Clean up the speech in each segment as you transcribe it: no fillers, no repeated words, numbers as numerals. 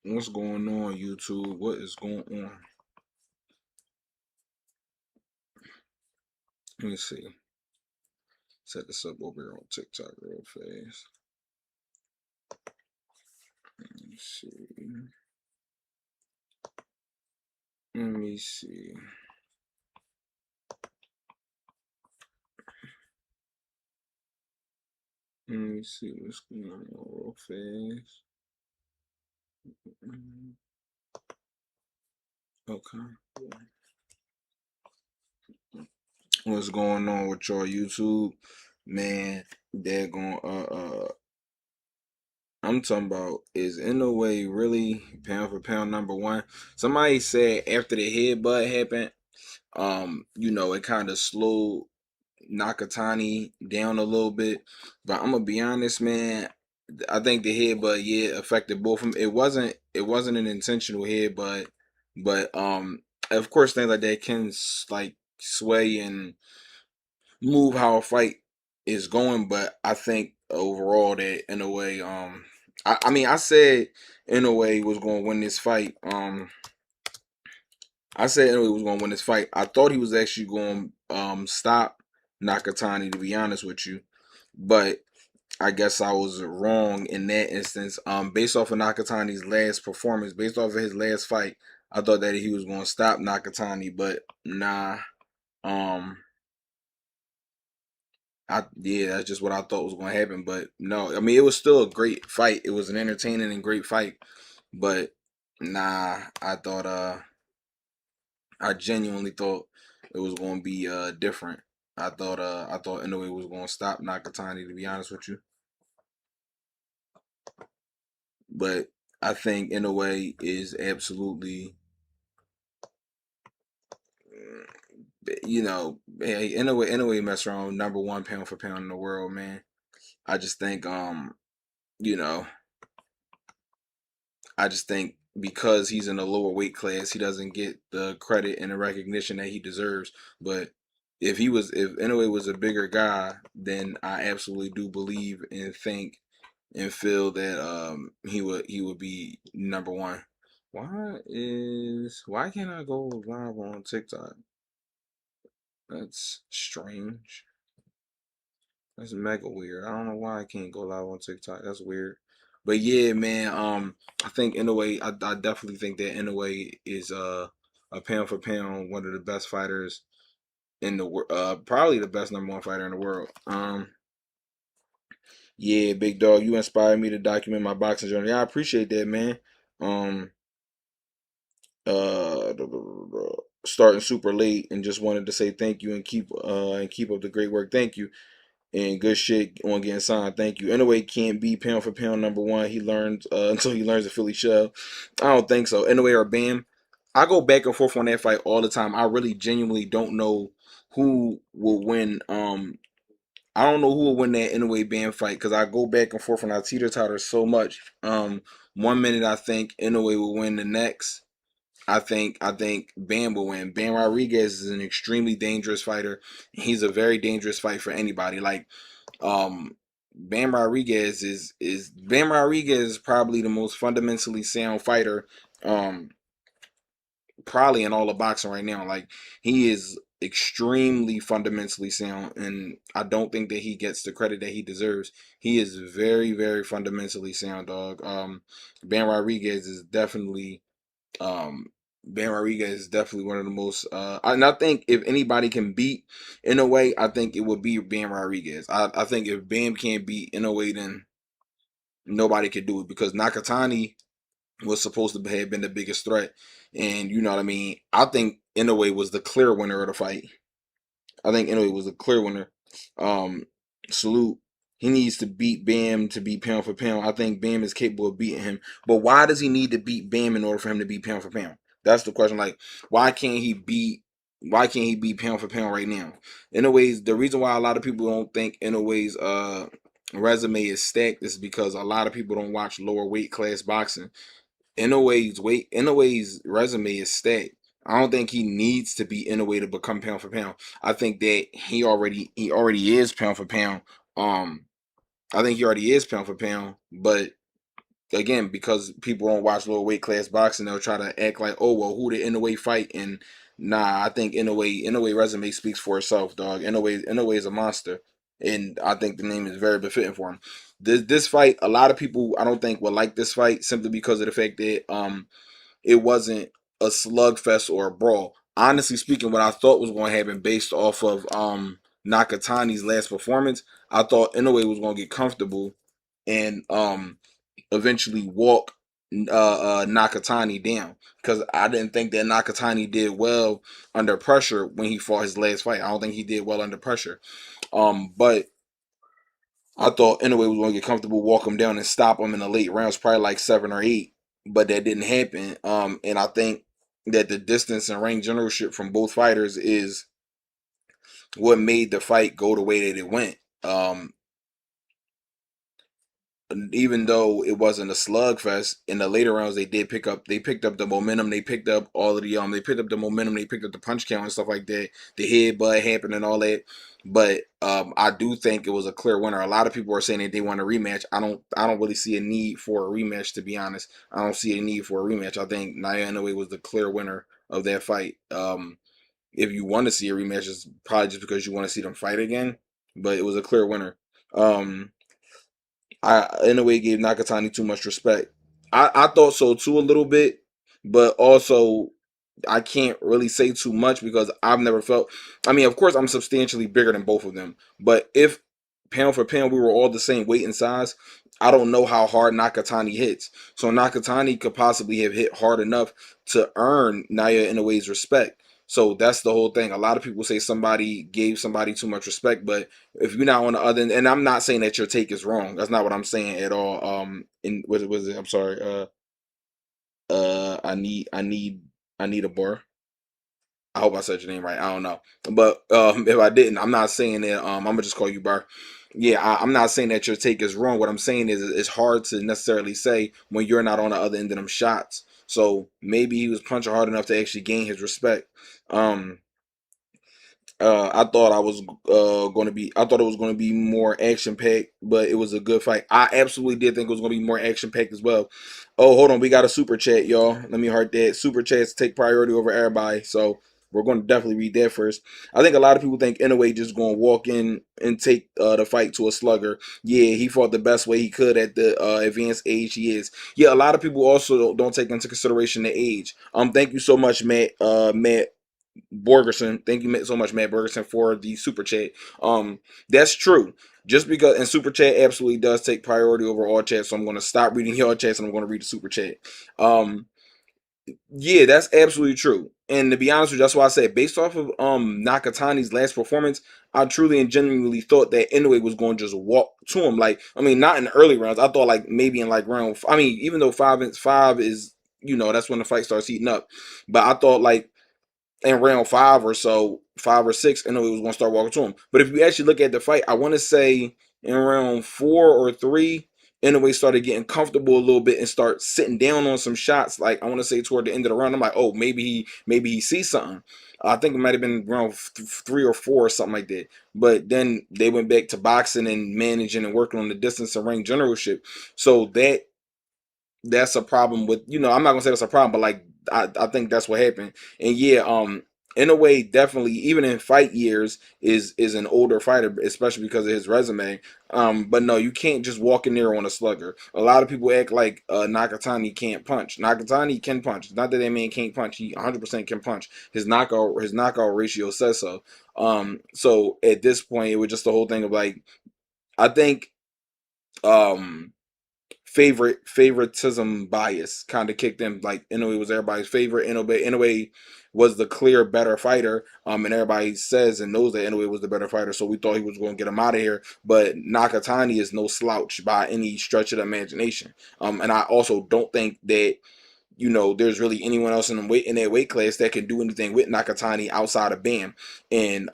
What's going on, YouTube? What is going on? Let me see. Set this up over here on TikTok real fast. Let me see. Let me see. Let me see what's going on real fast. Okay. What's going on with y'all, YouTube? Man, they're going I'm talking about, is Inoue really pound for pound number one? Somebody said after the headbutt happened, it kind of slowed Nakatani down a little bit. But I'm gonna be honest, man. I think the headbutt, yeah, affected both of them. It wasn't an intentional headbutt, but of course things like that can like sway and move how a fight is going. But I think overall that in a way, I mean I said Inoue was going to win this fight. I said Inoue was going to win this fight. I thought he was actually going to stop Nakatani, to be honest with you, but I guess I was wrong in that instance. Based off of Nakatani's last performance, based off of his last fight, I thought that he was going to stop Nakatani, but nah. Um, yeah, that's just what I thought was going to happen. But no, I mean it was still a great fight. It was an entertaining and great fight, but nah, I genuinely thought it was going to be different. I thought Inoue was going to stop Nakatani, to be honest with you, but I think Inoue is absolutely, hey, Inoue mess around number one pound for pound in the world, man. I just think you know I just think because he's in a lower weight class, he doesn't get the credit and the recognition that he deserves. But if Inoue was a bigger guy, then I absolutely do believe and think and feel that he would be number one. Why can't I go live on TikTok? That's strange. That's mega weird. I don't know why I can't go live on TikTok. That's weird. But yeah, man. I think Inoue. I definitely think that Inoue is a pound for pound one of the best fighters in the world. Probably the best number one fighter in the world. Yeah, big dog. You inspired me to document my boxing journey. I appreciate that, man. Um, uh, Starting super late and just wanted to say thank you and keep up the great work. Thank you. And good shit on getting signed. Thank you. Anyway, can't be pound for pound number one. He learned until he learns the Philly shell. I don't think so. Anyway, or Bam. I go back and forth on that fight all the time. I really genuinely don't know who will win. I don't know who will win that Inoue Bam fight because I go back and forth and I teeter totter so much. 1 minute I think Inoue will win. The next I think Bam will win. Bam Rodriguez is an extremely dangerous fighter. He's a very dangerous fight for anybody. Like um Bam Rodriguez is probably the most fundamentally sound fighter um probably in all of boxing right now. Like he is extremely fundamentally sound and I don't think that he gets the credit that he deserves. He is very, very fundamentally sound, dog. Bam Rodriguez is definitely um Bam Rodriguez is definitely one of the most and I think if anybody can beat Inoue, I think it would be Bam Rodriguez. I think if Bam can't beat Inoue, then nobody could do it because Nakatani was supposed to have been the biggest threat. And you know what I mean? I think Inoue was the clear winner of the fight. I think Inoue was the clear winner. Um, Salute. He needs to beat Bam to be pound for pound. I think Bam is capable of beating him. But why does he need to beat Bam in order for him to be pound for pound? That's the question. Like, why can't he beat why can't he be pound for pound right now? Inoue's the reason why a lot of people don't think Inoue's resume is stacked is because a lot of people don't watch lower weight class boxing. Inoue's resume is stacked. I don't think he needs to be Inoue to become pound for pound. I think that he already is pound for pound. Um, I think he already is pound for pound, but again, because people don't watch lower weight class boxing, they'll try to act like, oh well, who did Inoue fight? And nah, I think Inoue resume speaks for itself, dog. Inoue is a monster, and I think the name is very befitting for him. This fight, a lot of people I don't think would like this fight simply because of the fact that it wasn't a slugfest or a brawl. Honestly speaking, what I thought was going to happen based off of Nakatani's last performance, I thought Inoue was going to get comfortable and eventually walk Nakatani down, because I didn't think that Nakatani did well under pressure when he fought his last fight. I don't think he did well under pressure. But I thought Inoue was going to get comfortable, walk him down, and stop him in the late rounds, probably like 7 or 8. But that didn't happen. And I think that the distance and ring generalship from both fighters is what made the fight go the way that it went. Even though it wasn't a slugfest in the later rounds, they picked up the momentum, they picked up all of the they picked up the momentum, they picked up the punch count and stuff like that, the headbutt happened and all that. But I do think it was a clear winner. A lot of people are saying that they want a rematch. I don't really see a need for a rematch, to be honest. I don't see a need for a rematch. I think Naoya Inoue was the clear winner of that fight. If you want to see a rematch, it's probably just because you want to see them fight again. But it was a clear winner. In a way, gave Nakatani too much respect. I thought so too a little bit, but also I can't really say too much because I've never felt. I mean, of course, I'm substantially bigger than both of them, but if pound for pound we were all the same weight and size, I don't know how hard Nakatani hits. So Nakatani could possibly have hit hard enough to earn Naya Inoue's respect. So that's the whole thing. A lot of people say somebody gave somebody too much respect, but if you're not on the other end, and I'm not saying that your take is wrong. That's not what I'm saying at all. In what was it? I'm sorry. I need a bar. I hope I said your name right. I don't know, but if I didn't, I'm not saying that. I'm gonna just call you Bar. Yeah, I'm not saying that your take is wrong. What I'm saying is it's hard to necessarily say when you're not on the other end of them shots. So maybe he was punching hard enough to actually gain his respect. Um, I thought I thought it was going to be more action packed, but it was a good fight. I absolutely did think it was going to be more action packed as well. Oh, hold on, we got a super chat, y'all. Let me heart that. Super chats take priority over everybody, so we're going to definitely read that first. I think a lot of people think Inoue just going to walk in and take the fight to a slugger. Yeah, he fought the best way he could at the advanced age he is. Yeah, a lot of people also don't take into consideration the age. Thank you so much, Matt. Matt Borgerson. Thank you so much, Matt Borgerson, for the super chat. That's true. Just because, and super chat absolutely does take priority over all chat, so I'm going to stop reading your chats and I'm going to read the super chat. Yeah, that's absolutely true. And to be honest with you, that's why I said based off of Nakatani's last performance, I truly and genuinely thought that Inoue was going to just walk to him. Like, I mean, not in the early rounds. I thought like maybe in like round. I mean, even though five is that's when the fight starts heating up. But I thought like in round 5 or so, 5 or 6, I know he was gonna start walking to him. But if you actually look at the fight, I want to say in round 4 or 3, Inoue started getting comfortable a little bit and start sitting down on some shots. Like I want to say toward the end of the round, I'm like, oh, maybe he sees something. I think it might have been round 3 or 4 or something like that. But then they went back to boxing and managing and working on the distance and ring generalship. So that's a problem with I'm not gonna say that's a problem, but like I think that's what happened. And yeah, Inoue definitely, even in fight years, is an older fighter, especially because of his resume. But no, you can't just walk in there on a slugger. A lot of people act like Nakatani can't punch. Nakatani can punch. It's not that man can't punch. He 100% can punch. His knockout ratio says so. So at this point, it was just the whole thing of like I think um favoritism bias kind of kicked in. Like Inoue was everybody's favorite. Inoue was the clear better fighter. And everybody says and knows that Inoue was the better fighter. So we thought he was going to get him out of here. But Nakatani is no slouch by any stretch of the imagination. And I also don't think that there's really anyone else in that weight class that can do anything with Nakatani outside of Bam. And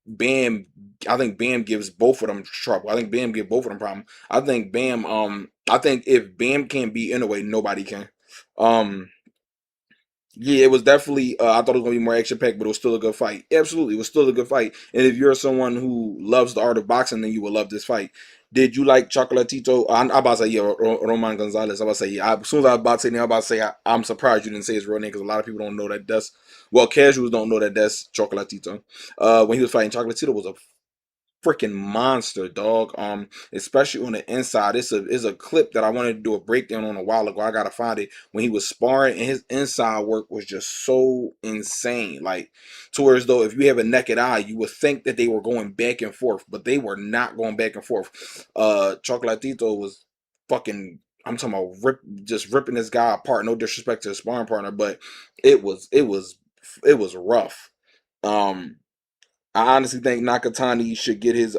Bam, I think Bam gives both of them trouble. I think Bam give both of them problem. I think if Bam can't beat Inoue, nobody can. Um, yeah, it was definitely. I thought it was gonna be more action packed, but it was still a good fight. Absolutely, it was still a good fight. And if you're someone who loves the art of boxing, then you will love this fight. Did you like Chocolatito? I'm about to say, yeah, Roman Gonzalez. I'm about to say, yeah. As soon as I was about to say, I'm about to say, I'm surprised you didn't say his real name because a lot of people don't know that that's, well, casuals don't know that that's Chocolatito. When he was fighting, Chocolatito was a freaking monster, dog. Especially on the inside. It's a clip that I wanted to do a breakdown on a while ago. I gotta find it when he was sparring, and his inside work was just so insane. Like, to where as though if you have a naked eye, you would think that they were going back and forth, but they were not going back and forth. Chocolatito was fucking. I'm talking about just ripping this guy apart. No disrespect to his sparring partner, but it was rough. Um, I honestly think Nakatani should get his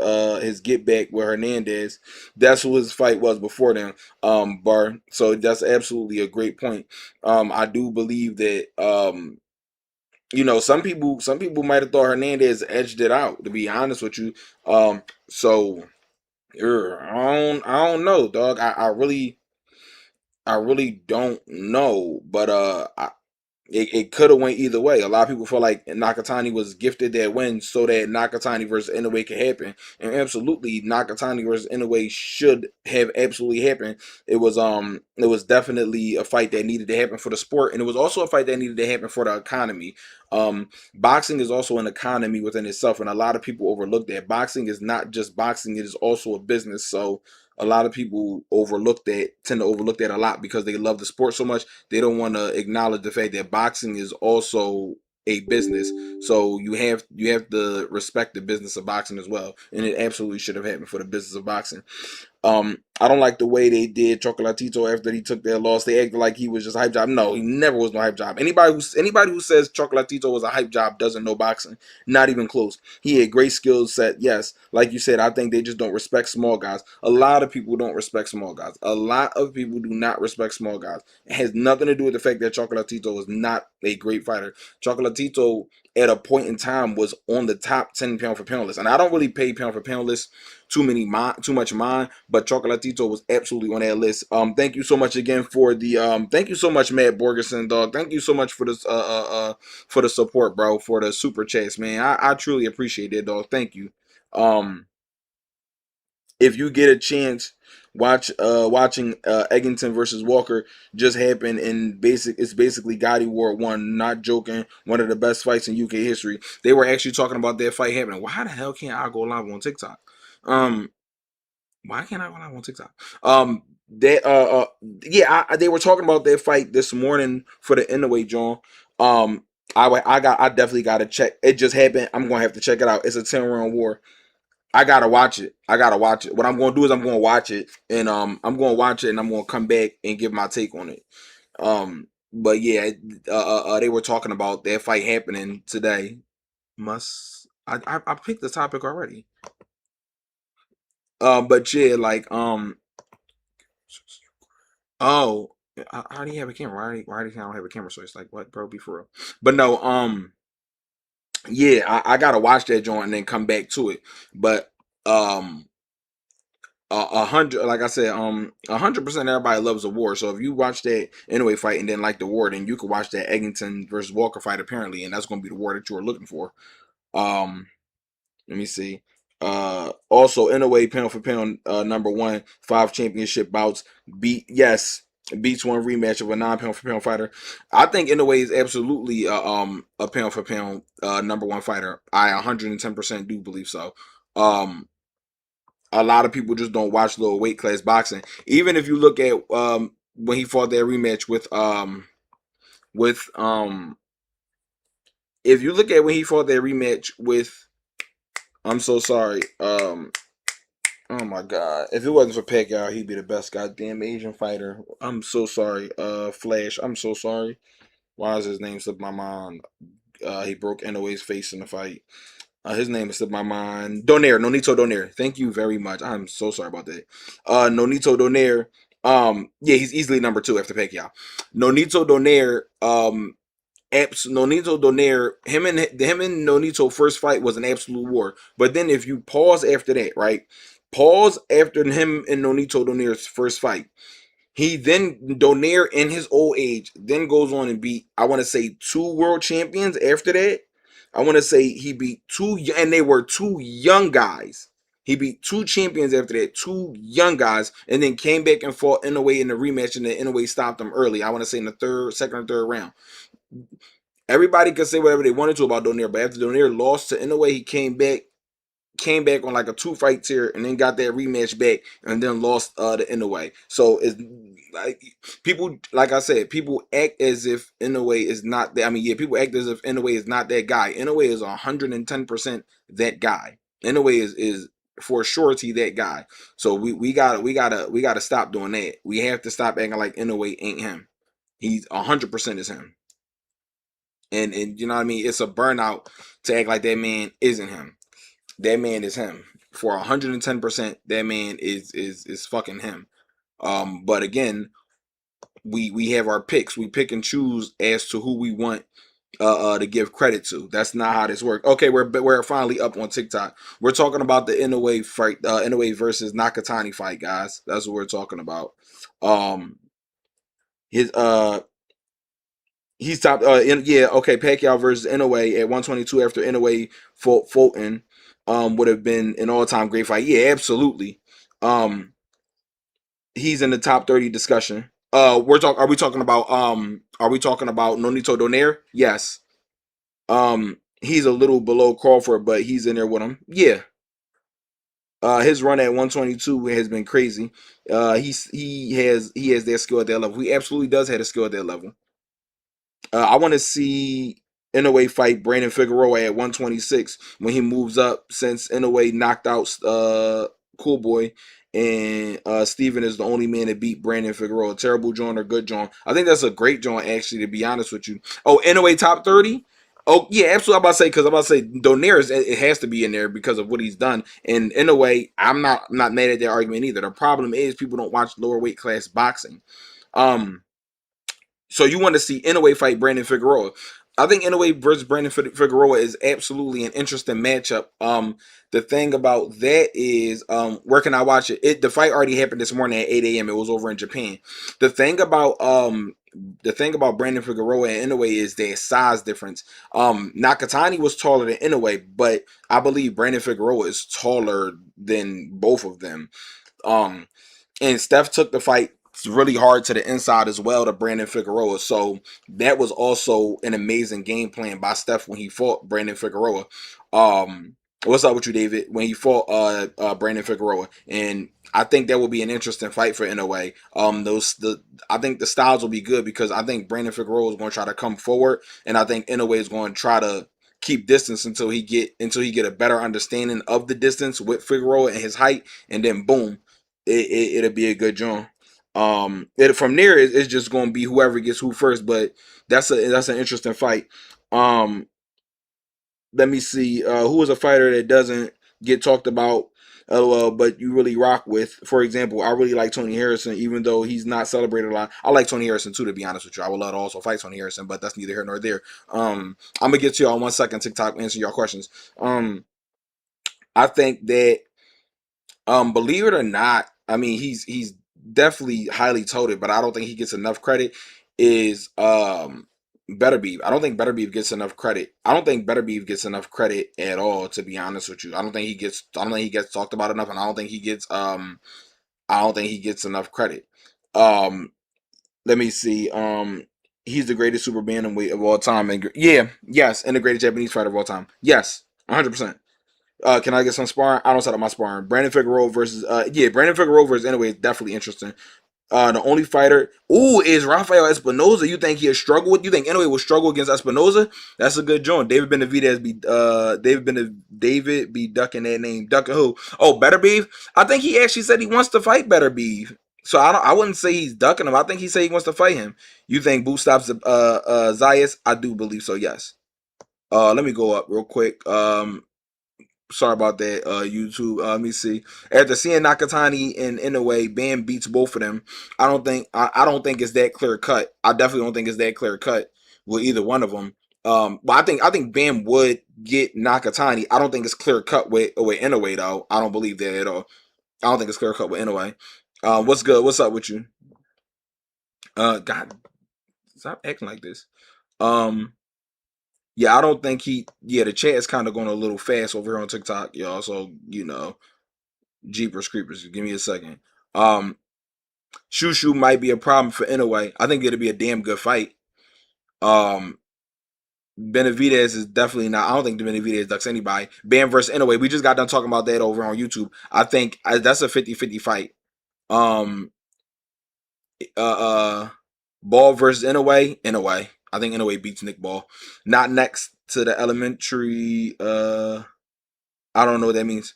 get back with Hernandez. That's who his fight was before then. Bar. So that's absolutely a great point. I do believe that some people might have thought Hernandez edged it out, to be honest with you. So I don't know, dog. I really don't know. But it could have went either way. A lot of people feel like Nakatani was gifted that win so that Nakatani versus Inoue could happen, and absolutely Nakatani versus Inoue should have absolutely happened. It was definitely a fight that needed to happen for the sport, and it was also a fight that needed to happen for the economy. Boxing is also an economy within itself, and a lot of people overlook that. Boxing is not just boxing; it is also a business. So a lot of people tend to overlook that a lot because they love the sport so much they don't want to acknowledge the fact that boxing is also a business. So you have to respect the business of boxing as well, and it absolutely should have happened for the business of boxing. I don't like the way they did Chocolatito after he took their loss. They acted like he was just a hype job. No, he never was no hype job. Anybody who says Chocolatito was a hype job doesn't know boxing. Not even close. He had great skill set. Yes, like you said, I think they just don't respect small guys. A lot of people don't respect small guys. A lot of people do not respect small guys. It has nothing to do with the fact that Chocolatito is not a great fighter. Chocolatito at a point in time was on the top 10 pound for pound list, and I don't really pay pound for pound lists too much mind, but Chocolatito was absolutely on that list. Thank you so much again for the thank you so much, Matt Borgerson, dog. Thank you so much for this for the support, bro, for the super chats, man. I truly appreciate it, dog. Thank you. Um, if you get a chance, watching Eggington versus Walker just happened in it's basically Gotti War 1, not joking, one of the best fights in UK history. They were actually talking about that fight happening. Why the hell can't I go live on TikTok? Um why can't I go live on TikTok? They yeah, they were talking about their fight this morning for the Inoue John. I definitely gotta check. It just happened. I'm gonna have to check it out. It's a 10 round war. I gotta watch it. I gotta watch it. What I'm gonna do is I'm gonna watch it, and I'm gonna watch it, and I'm gonna come back and give my take on it. But yeah, they were talking about that fight happening today. I picked the topic already. But yeah, like oh, how do you have a camera? Why do you don't have a camera? So it's like, what, bro? Be for real. But no, yeah, I gotta watch that joint and then come back to it. But um, a hundred, like I said, 100% everybody loves a war. So if you watch that anyway fight and then like the war, then you could watch that Eggington versus Walker fight apparently, and that's gonna be the war that you were looking for. Um, Let me see. Also, in a way, pound for pound, number one, 5 championship bouts. Beats one rematch of a non-pound for pound fighter. I think in a way is absolutely a pound for pound number one fighter. I 110% do believe so. Um, a lot of people just don't watch lower weight class boxing. Even if you look at when he fought that rematch with if you look at when he fought that rematch with, I'm so sorry. Oh my god. If it wasn't for Pacquiao, he'd be the best goddamn Asian fighter. I'm so sorry. Flash, I'm so sorry. Why is his name slipped my mind? He broke Inoue's face in the fight. His name is slipped my mind. Donaire, Nonito Donaire. Thank you very much. I'm so sorry about that. Nonito Donaire. Yeah, he's easily number 2 after Pacquiao. Nonito Donaire, Nonito Donaire, him and Nonito first fight was an absolute war. But then if you pause after that, right? Pause after him and Nonito Donaire's first fight. He then Donaire in his old age then goes on and beat, I want to say, 2 world champions after that. I want to say he beat 2, and they were 2 young guys. He beat two champions after that, two young guys, and then came back and fought Inoue in the rematch, and then Inoue stopped him early. I want to say in the second or third round. Everybody could say whatever they wanted to about Donaire, but after Donaire lost to Inoue, he came back on like a two fight tier and then got that rematch back and then lost the Inoue. So it's like people, like I said, people act as if Inoue is not that. I mean, yeah, people act as if Inoue is not that guy. Inoue is 110% that guy. Inoue is for surety that guy. So we gotta stop doing that. We have to stop acting like Inoue ain't him. He's 100% is him. And you know what I mean? It's a burnout to act like that man isn't him. That man is him. For 110%, that man is fucking him. But again, we have our picks. We pick and choose as to who we want to give credit to. That's not how this works. Okay, we're finally up on TikTok. We're talking about the Inoue fight, Inoue versus Nakatani fight, guys. That's what we're talking about. Um, his He's top. Yeah, okay. Pacquiao versus Inoue at 122 after Inoue fought Fulton, would have been an all-time great fight. Yeah, absolutely. Um, he's in the top 30 discussion. We're talking. Are we talking about? Are we talking about Nonito Donaire? Yes. He's a little below Crawford, but he's in there with him. Yeah. His run at 122 has been crazy. He has that skill at that level. He absolutely does have a skill at that level. I want to see Inoue fight Brandon Figueroa at 126 when he moves up, since Inoue knocked out Cool Boy, and Steven is the only man to beat Brandon Figueroa. Terrible joint or good joint? I think that's a great joint, actually, to be honest with you. Oh, Inoue top 30? Oh yeah, absolutely. I'm about to say Donaire it has to be in there because of what he's done. And in a way, I'm not mad at that argument either. The problem is people don't watch lower weight class boxing. Um, so you want to see Inoue fight Brandon Figueroa. I think Inoue versus Brandon Figueroa is absolutely an interesting matchup. The thing about that is, where can I watch it? The fight already happened this morning at 8 a.m. It was over in Japan. The thing about Brandon Figueroa and Inoue is their size difference. Nakatani was taller than Inoue, but I believe Brandon Figueroa is taller than both of them. Um, and Steph took the fight really hard to the inside as well to Brandon Figueroa. So that was also an amazing game plan by Steph when he fought Brandon Figueroa. What's up with you, David? When he fought Brandon Figueroa, and I think that will be an interesting fight for Inoue. I think the styles will be good because I think Brandon Figueroa is going to try to come forward, and I think Inoue is going to try to keep distance until he get a better understanding of the distance with Figueroa and his height, and then boom, it'll be a good joint. From there it's just going to be whoever gets who first, but that's an interesting fight. Um, Let me see. Who is a fighter that doesn't get talked about, but you really rock with? For example, I really like Tony Harrison, even though he's not celebrated a lot. I like Tony Harrison too, to be honest with you. I would love to also fight Tony Harrison, but that's neither here nor there. I'm gonna get to y'all in 1 second. TikTok, answer y'all questions. I think that, believe it or not, I mean he's definitely highly touted, but I don't think he gets enough credit. Is Better Beef. I don't think Better Beef gets enough credit. I don't think Better Beef gets enough credit at all, to be honest with you. I don't think he gets talked about enough, and I don't think he gets enough credit. Um Let me see. He's the greatest super bantamweight of all time, and yeah, yes, and the greatest Japanese fighter of all time. Yes, 100%. Can I get some sparring? I don't set up my sparring. Brandon Figueroa versus Brandon Figueroa versus anyway is definitely interesting. The only fighter, is Rafael Espinoza. You think he'll struggle with? You think anyway will struggle against Espinoza? That's a good joint. David be ducking that name. Ducking who? Oh, Better Beef. I think he actually said he wants to fight Better Beef. So I wouldn't say he's ducking him. I think he said he wants to fight him. You think Boot stops Zayas? I do believe so. Yes. Let me go up real quick. Sorry about that, YouTube. Let me see. After seeing Nakatani and Inoue, Bam beats both of them. I don't think it's that clear cut. I definitely don't think it's that clear cut with either one of them. But I think Bam would get Nakatani. I don't think it's clear cut with Inoue though. I don't believe that at all. I don't think it's clear cut with Inoue. What's good? What's up with you? God, stop acting like this. Um, yeah, I don't think he. Yeah, the chat is kind of going a little fast over here on TikTok, y'all. So. Jeepers Creepers. Give me a second. Um, Shushu might be a problem for Inoue. I think it'll be a damn good fight. Um, Benavidez is definitely not. I don't think Benavidez ducks anybody. Bam versus Inoue. We just got done talking about that over on YouTube. I think that's a 50-50 fight. Um, uh, uh, Ball versus Inoue. Inoue. I think Inoue beats Nick Ball. Not next to the elementary. I don't know what that means.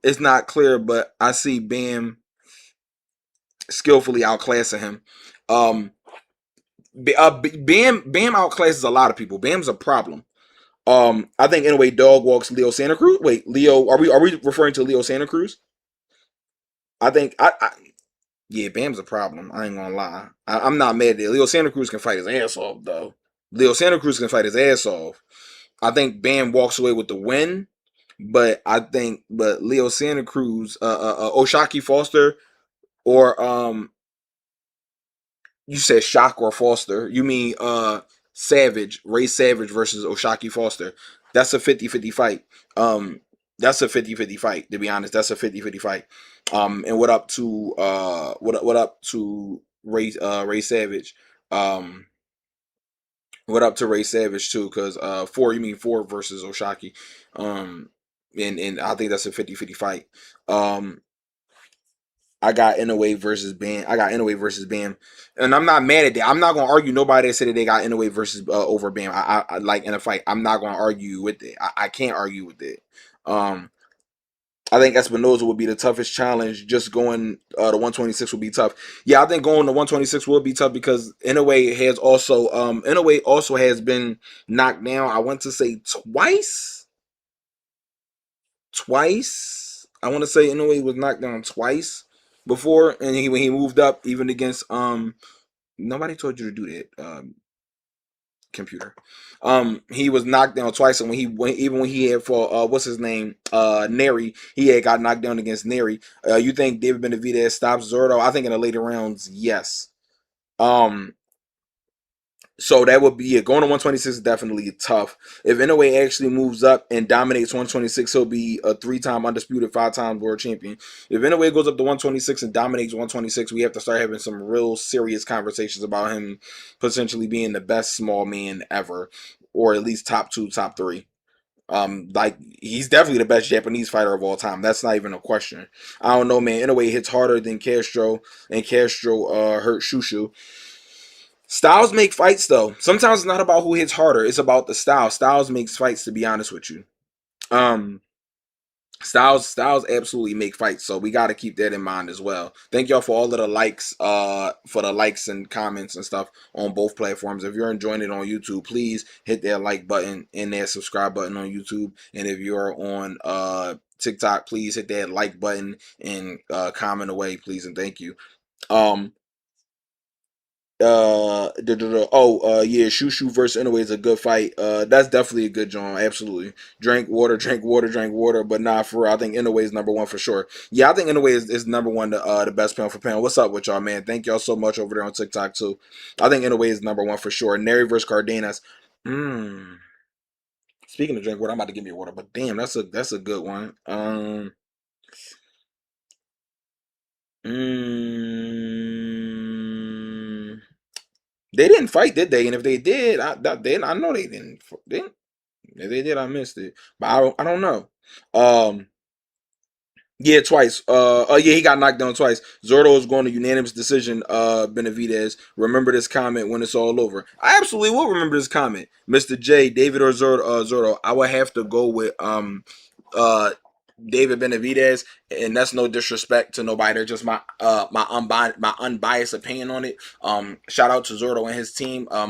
It's not clear, but I see Bam skillfully outclassing him. Um, Bam outclasses a lot of people. Bam's a problem. I think anyway, dog walks Leo Santa Cruz. Wait, Leo, are we referring to Leo Santa Cruz? I think yeah, Bam's a problem. I ain't gonna lie. I'm not mad at it. Leo Santa Cruz can fight his ass off though. Leo Santa Cruz can fight his ass off. I think Bam walks away with the win, but Leo Santa Cruz, Oshaki Foster, or you said Shock or Foster. You mean Savage, Ray Savage versus Oshaki Foster. That's a 50-50 fight. Um that's a 50-50 fight, to be honest. That's a 50-50 fight. And what up to Ray Savage. Um what up to Ray Savage too, cuz four, you mean four versus Oshaki. Um and I think that's a 50-50 fight. Um I got Inoue versus Bam. I got Inoue versus Bam, and I'm not mad at that. I'm not gonna argue. Nobody that said that they got Inoue versus over Bam. I like in a fight. I'm not gonna argue with it. I can't argue with it. Um, I think Espinoza would be the toughest challenge. Just going the 126 would be tough. Yeah, I think going to 126 will be tough because Inoue also has been knocked down. I want to say twice. Twice. I want to say Inoue was knocked down twice before, and when he moved up, even against nobody told you to do that, computer. He was knocked down twice, and even when he had for what's his name, Neri, he had got knocked down against Neri. You think David Benavidez stops Zurdo? I think in the later rounds, yes. Um, so that would be it. Going to 126 is definitely tough. If Inoue actually moves up and dominates 126, he'll be a three-time undisputed, five-time world champion. If Inoue goes up to 126 and dominates 126, we have to start having some real serious conversations about him potentially being the best small man ever, or at least top two, top three. Like he's definitely the best Japanese fighter of all time. That's not even a question. I don't know, man. Inoue hits harder than Castro, and Castro hurt Shushu. Styles make fights though. Sometimes it's not about who hits harder. It's about the style. Styles makes fights. To be honest with you, um, Styles absolutely make fights. So we got to keep that in mind as well. Thank y'all for all of the likes, for the likes and comments and stuff on both platforms. If you're enjoying it on YouTube, please hit that like button and that subscribe button on YouTube. And if you're on TikTok, please hit that like button and comment away, please and thank you. Um, yeah, Shushu versus Inoue is a good fight. That's definitely a good joint. Absolutely. Drink water, drink water, drink water. But nah, for real, I think Inoue is number one for sure. Yeah, I think Inoue is number one, the best pound for pound. What's up with y'all, man? Thank y'all so much over there on TikTok too. I think Inoue is number one for sure. Neri versus Cardenas. Hmm. Speaking of drink water, I'm about to give me water, but damn, that's a good one. Mm, they didn't fight, did they? And if they did, I know they didn't. If they did, I missed it. But I don't know. Um, yeah, twice. Yeah, he got knocked down twice. Zordo is going to unanimous decision. Benavidez, remember this comment when it's all over. I absolutely will remember this comment, Mr. J, David or Zordo. Zordo, I would have to go with uh David Benavidez, and that's no disrespect to nobody. They're just my unbiased opinion on it. Shout out to Zordo and his team. I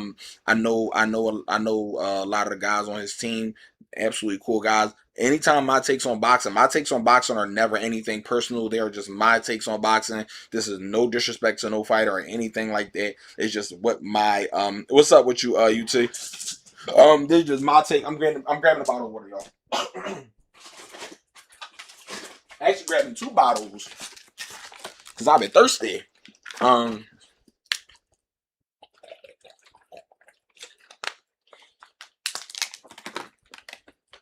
know a lot of the guys on his team. Absolutely cool guys. Anytime my takes on boxing are never anything personal. They are just my takes on boxing. This is no disrespect to no fighter or anything like that. It's just what my what's up with you, UT? This is just my take. I'm grabbing a bottle of water, y'all. Actually grabbing two bottles because I've been thirsty. Um,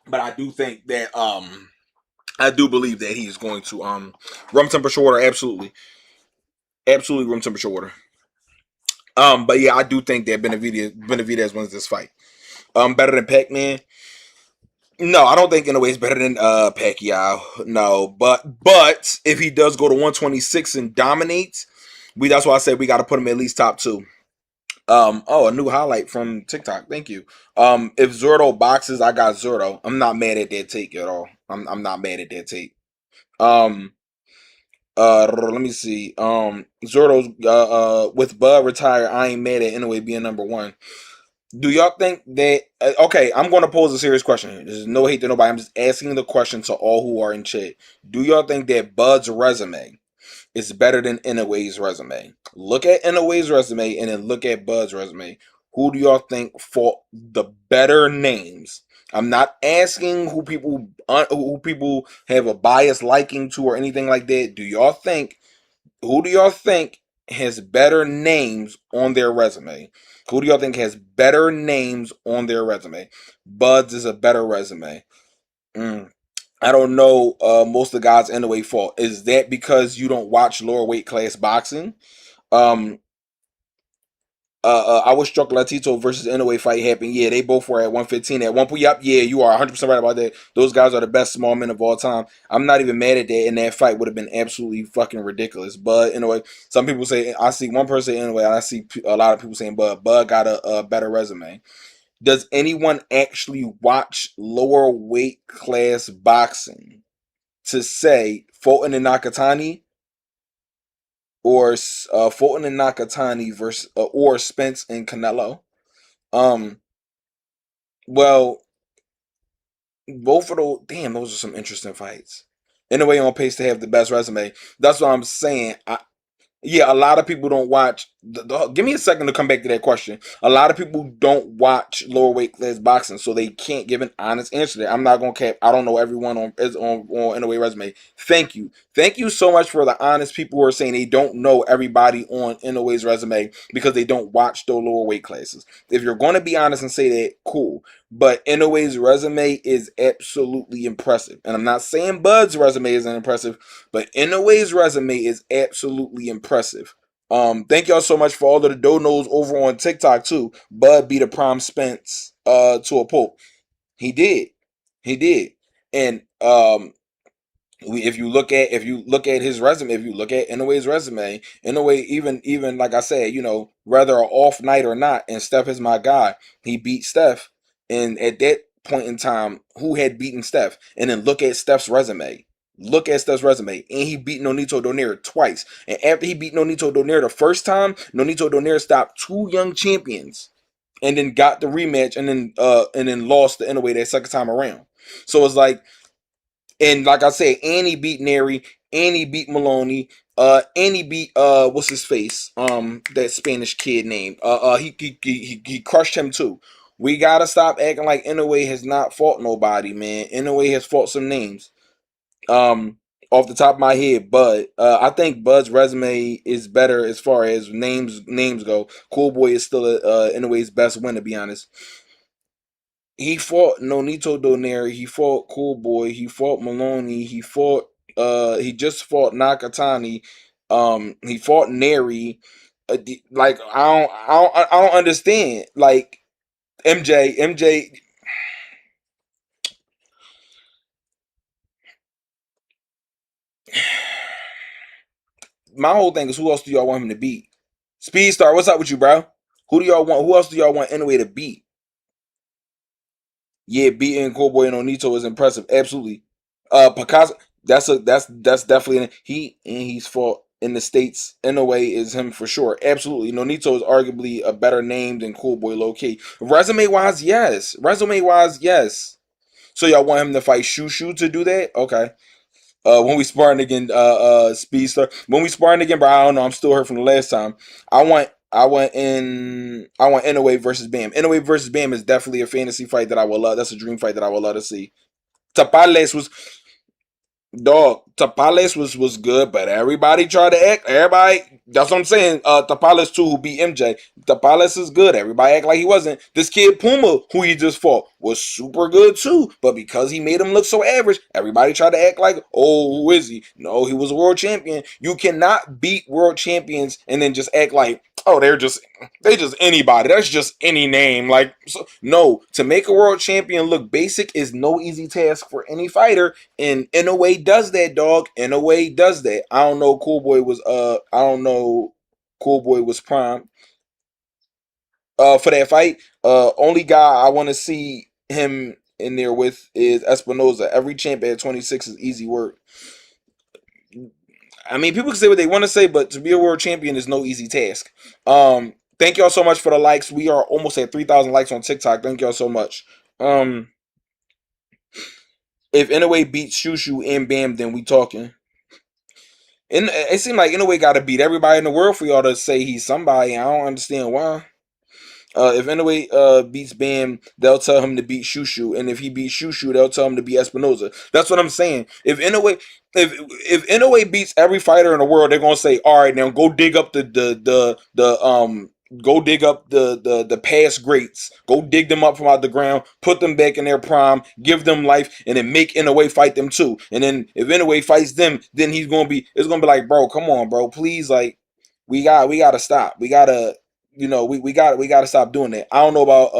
but I do think that I do believe that he's going to room temperature water, absolutely, absolutely room temperature water. But yeah, I do think that Benavidez wins this fight. Better than Pac Man. No, I don't think Inoue is better than Pacquiao. No, but if he does go to 126 and dominate, we that's why I said we got to put him at least top two. Oh, a new highlight from TikTok. Thank you. If Zurdo boxes, I got Zurdo. I'm not mad at that take at all. I'm not mad at that take. Um, let me see. Zurdo's with Bud retired, I ain't mad at Inoue being number one. Do y'all think that? Okay, I'm going to pose a serious question here. There's no hate to nobody. I'm just asking the question to all who are in chat. Do y'all think that Bud's resume is better than Inoue's resume? Look at Inoue's resume and then look at Bud's resume. Who do y'all think fought the better names? I'm not asking who people have a bias liking to or anything like that. Who do y'all think has better names on their resume? Who do y'all think has better names on their resume? Bud's is a better resume. Mm. I don't know most of the guys in the way fault. Is that because you don't watch lower weight class boxing? Um, I wish Chocolatito versus Inoue fight happened. Yeah, they both were at 115 at one point. Yep, yeah, you are 100% right about that. Those guys are the best small men of all time. I'm not even mad at that, and that fight would have been absolutely fucking ridiculous. But anyway, some people say, I see one person anyway, and I see a lot of people saying, Bud got a better resume. Does anyone actually watch lower weight class boxing to say Fulton and Nakatani or Fulton and Nakatani versus or Spence and Canelo? Um, well, both of those, damn, those are some interesting fights. In a way, on pace to have the best resume. That's what I'm saying. Yeah, a lot of people don't watch. Give me a second to come back to that question. A lot of people don't watch lower weight class boxing, so they can't give an honest answer to that. I'm not gonna cap. I don't know everyone on in a way resume. Thank you so much for the honest people who are saying they don't know everybody on Inoue's resume because they don't watch the lower weight classes. If you're going to be honest and say that, cool. But Inoue's resume is absolutely impressive, and I'm not saying Bud's resume isn't impressive. But Inoue's resume is absolutely impressive. Thank y'all so much for all of the donos over on TikTok too. Bud beat a prime Spence to a pulp. He did. He did. And if you look at his resume, if you look at Inoue's resume, Inoue even like I said, whether an off night or not, and Steph is my guy, he beat Steph. And at that point in time, who had beaten Steph? And then look at Steph's resume. Look at Steph's resume. And he beat Nonito Donaire twice. And after he beat Nonito Donaire the first time, Nonito Donaire stopped two young champions and then got the rematch and then lost the Inoue that second time around. So it's like, and like I said, and he beat Neri, and he beat Maloney, and he beat what's his face? That Spanish kid name. He crushed him too. We gotta stop acting like Inoue has not fought nobody, man. Inoue has fought some names. Um, off the top of my head, but I think Bud's resume is better as far as names go. Cool Boy is still Inoue's best win, to be honest. He fought Nonito Donaire. He fought Cool Boy. He fought Maloney. He just fought Nakatani. He fought Neri. Like I don't understand. Like MJ. My whole thing is, who else do y'all want him to beat? Speedstar, what's up with you, bro? Who do y'all want? Who else do y'all want anyway to beat? Yeah, beating Cowboy and Onito is impressive. Absolutely. Picasso, that's definitely he's fought in the States in a way is him for sure. Absolutely. Nonito is arguably a better name than Cool Boy low key. Resume wise, yes. Resume wise, yes. So y'all want him to fight Shushu to do that? Okay. When we sparring again, Speedster. When we sparring again, bro, I don't know. I'm still hurt from the last time. I want Inoue versus Bam. Inoue versus Bam is definitely a fantasy fight that I would love. That's a dream fight that I would love to see. Tapales was Dog, Tapales was good, but everybody tried to act. Everybody, that's what I'm saying. Tapales too, who beat MJ. Tapales is good. Everybody act like he wasn't. This kid Puma, who he just fought, was super good too. But because he made him look so average, everybody tried to act like, oh, who is he? No, he was a world champion. You cannot beat world champions and then just act like, oh, they just anybody. That's just any name. Like, so, no, to make a world champion look basic is no easy task for any fighter, and Inoue does that, dog. Inoue does that. I don't know. Cool Boy was I don't know. Cool Boy was prime for that fight. Only guy I want to see him in there with is Espinoza. Every champ at 26 is easy work. I mean, people can say what they want to say, but to be a world champion is no easy task. Thank y'all so much for the likes. We are almost at 3,000 likes on TikTok. Thank y'all so much. If Inoue beats Shushu and Bam, then we talking. And it seemed like Inoue got to beat everybody in the world for y'all to say he's somebody. I don't understand why. If Inoue beats Bam, they'll tell him to beat Shushu, and if he beats Shushu, they'll tell him to beat Espinoza. That's what I'm saying. If Inoue beats every fighter in the world, they're gonna say, all right, now go dig up go dig up the past greats, go dig them up from out the ground, put them back in their prime, give them life, and then make Inoue fight them too. And then if Inoue fights them, then it's gonna be like, bro, come on, bro, please, like we gotta stop. We gotta, we gotta stop doing that. I don't know about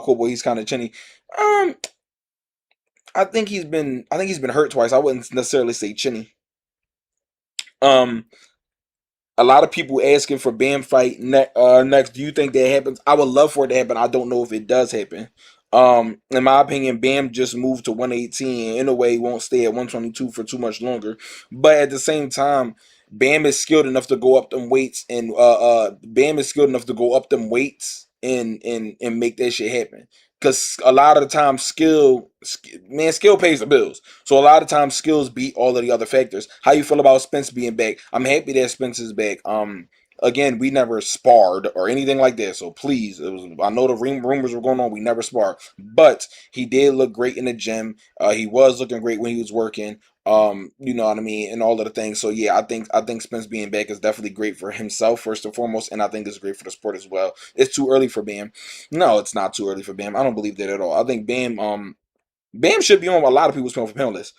Kobo. He's kind of chinny. Um, I think he's been hurt twice. I wouldn't necessarily say chinny. Um, a lot of people asking for Bam fight next. Do you think that happens? I would love for it to happen. I don't know if it does happen. In my opinion, Bam just moved to 118 and in a way won't stay at 122 for too much longer. But at the same time, Bam is skilled enough to go up them weights, and Bam is skilled enough to go up them weights and make that shit happen. Because a lot of the time, skill pays the bills. So a lot of times, skills beat all of the other factors. How you feel about Spence being back? I'm happy that Spence is back. Again, we never sparred or anything like that. So please, I know the rumors were going on. We never sparred, but he did look great in the gym. He was looking great when he was working. You know what I mean, and all of the things. So yeah, I think Spence being back is definitely great for himself first and foremost, and I think it's great for the sport as well. It's too early for Bam. No, it's not too early for Bam. I don't believe that at all. I think Bam should be on a lot of people's pound for pound list.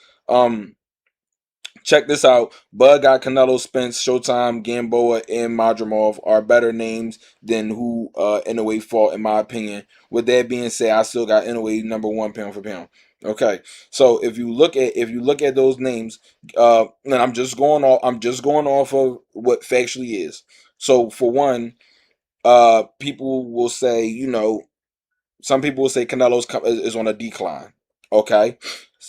Check this out. Bud got Canelo, Spence, Showtime, Gamboa, and Madrimov are better names than who Inoue fought, in my opinion. With that being said, I still got Inoue number one pound for pound. Okay, so if you look at those names, and I'm just going off of what factually is. So for one, people will say, some people will say Canelo's is on a decline. Okay.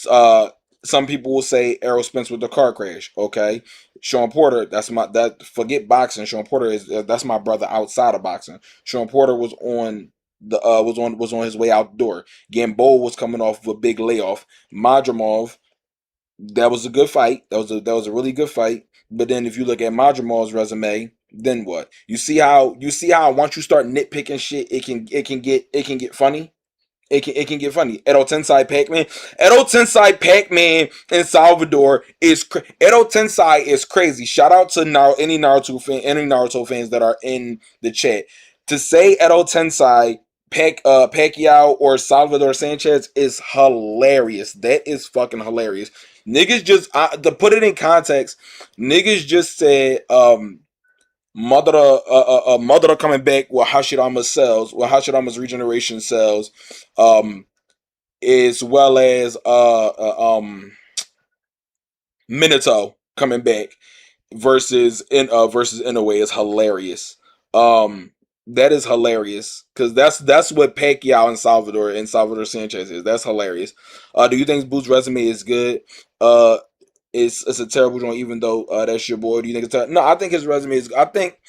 Uh, some people will say Errol Spence with the car crash. Okay. Sean Porter, forget boxing. Sean Porter that's my brother outside of boxing. Sean Porter was on was on his way out the door. Gamboa was coming off of a big layoff. Madrimov, that was a good fight. That was a really good fight. But then if you look at Madrimov's resume, then what? You see how once you start nitpicking shit, it can get funny. It can get funny. Edo Tensai Pac-Man. Edo Tensai Pac-Man in Salvador is Edo Tensai is crazy. Shout out to any Naruto fans that are in the chat. To say Edo Tensai Pacquiao or Salvador Sanchez is hilarious. That is fucking hilarious. Niggas just to put it in context, niggas just said Madara coming back with Hashirama's regeneration cells, um, as well as Minato coming back versus Inoue is hilarious. Um, that is hilarious because that's what Pacquiao and Salvador Sanchez is. That's hilarious. Do you think Boo's resume is good? Uh, it's a terrible joint, even though that's your boy. Do you think it's no? I think his resume is. I think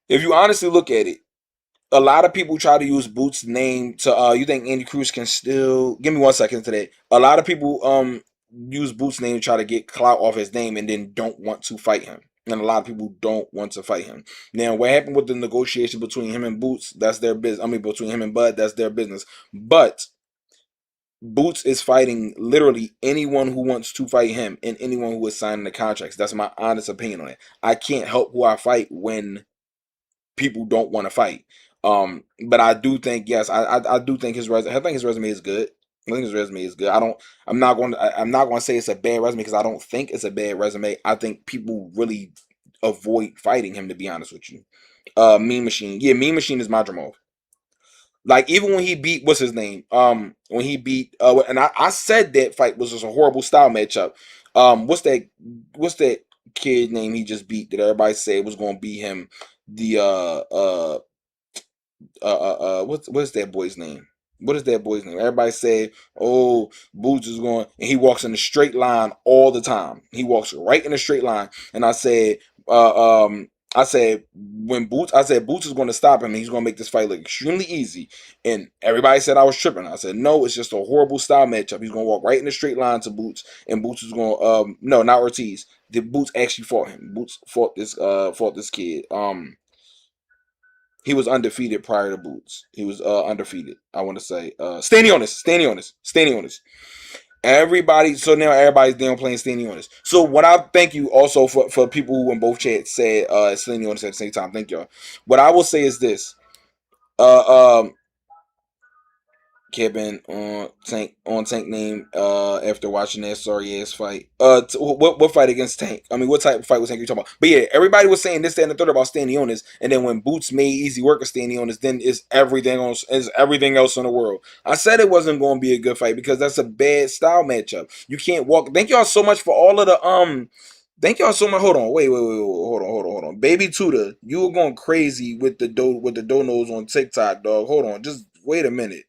if you honestly look at it, a lot of people try to use Boots' name to you think Andy Cruz can still give me 1 second today. A lot of people use Boots' name to try to get clout off his name and then don't want to fight him. And a lot of people don't want to fight him. Now, what happened with the negotiation between him and Boots, that's their business. I mean, between him and Bud, that's their business. But Boots is fighting literally anyone who wants to fight him and anyone who is signing the contracts. That's my honest opinion on it. I can't help who I fight when people don't want to fight. But I do think yes, I do think his resume. I think his resume is good. I think his resume is good. I don't. I'm not going to say it's a bad resume because I don't think it's a bad resume. I think people really avoid fighting him. To be honest with you, Mean Machine. Yeah, Mean Machine is my Jamal. Like even when he beat what's his name? When he beat and I said that fight was just a horrible style matchup. What's that kid name he just beat that everybody said was gonna beat him? The what's that boy's name? What is that boy's name? Everybody say, "Oh, Boots is going," and he walks in a straight line all the time. He walks right in a straight line, and uh, I said I said Boots is going to stop him, and he's going to make this fight look extremely easy. And everybody said I was tripping. I said no, it's just a horrible style matchup. He's going to walk right in a straight line to Boots, and Boots is going no, not Ortiz. The Boots actually fought him. Boots fought this kid. He was undefeated prior to Boots. He was undefeated. I want to say Stanionis. Everybody, so now everybody's down playing Stanionis. So what I thank you also for people who in both chats said Stanionis at the same time. Thank y'all. What I will say is this. Uh, Kevin on Tank name after watching that sorry ass fight. What fight against Tank? I mean, what type of fight was Tank you talking about? But yeah, everybody was saying this, that, and the third about Stanionis, and then when Boots made easy work of Stanionis, then it's everything else in the world. I said it wasn't going to be a good fight because that's a bad style matchup. You can't walk. Thank y'all so much for all of the. Thank y'all so much. Hold on, wait, hold on. Baby Tuda, you were going crazy with the donos on TikTok, dog. Hold on, just wait a minute.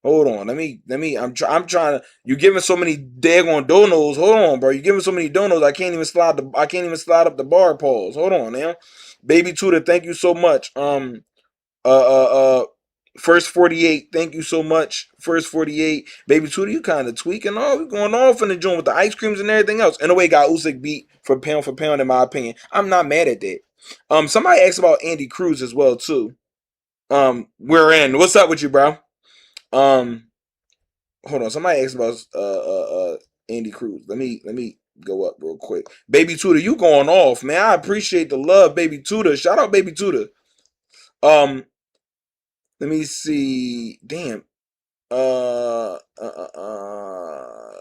Hold on, I'm trying to. You giving so many daggone donos. Hold on, bro. You giving so many donos. I can't even slide up the bar. Pause. Hold on, now. Baby Tudor, thank you so much. First 48, thank you so much. First 48, Baby Tudor, you kind of tweaking. Oh, we going off in the joint with the ice creams and everything else. In a way, got Usyk beat for pound, in my opinion. I'm not mad at that. Somebody asked about Andy Cruz as well too. We're in. What's up with you, bro? Um. Hold on. Somebody asked about Andy Cruz. Let me go up real quick. Baby Tudor, you going off, man. I appreciate the love, Baby Tudor. Shout out Baby Tudor. Um, let me see. Damn. Uh, uh, uh, uh,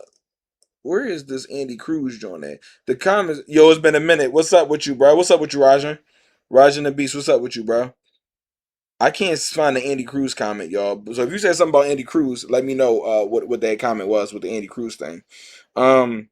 where is this Andy Cruz joint at? The comments. Yo, it's been a minute. What's up with you, bro? What's up with you, Rajan? Rajan the Beast. What's up with you, bro? I can't find the Andy Cruz comment, y'all. So if you said something about Andy Cruz, let me know what that comment was with the Andy Cruz thing. Um,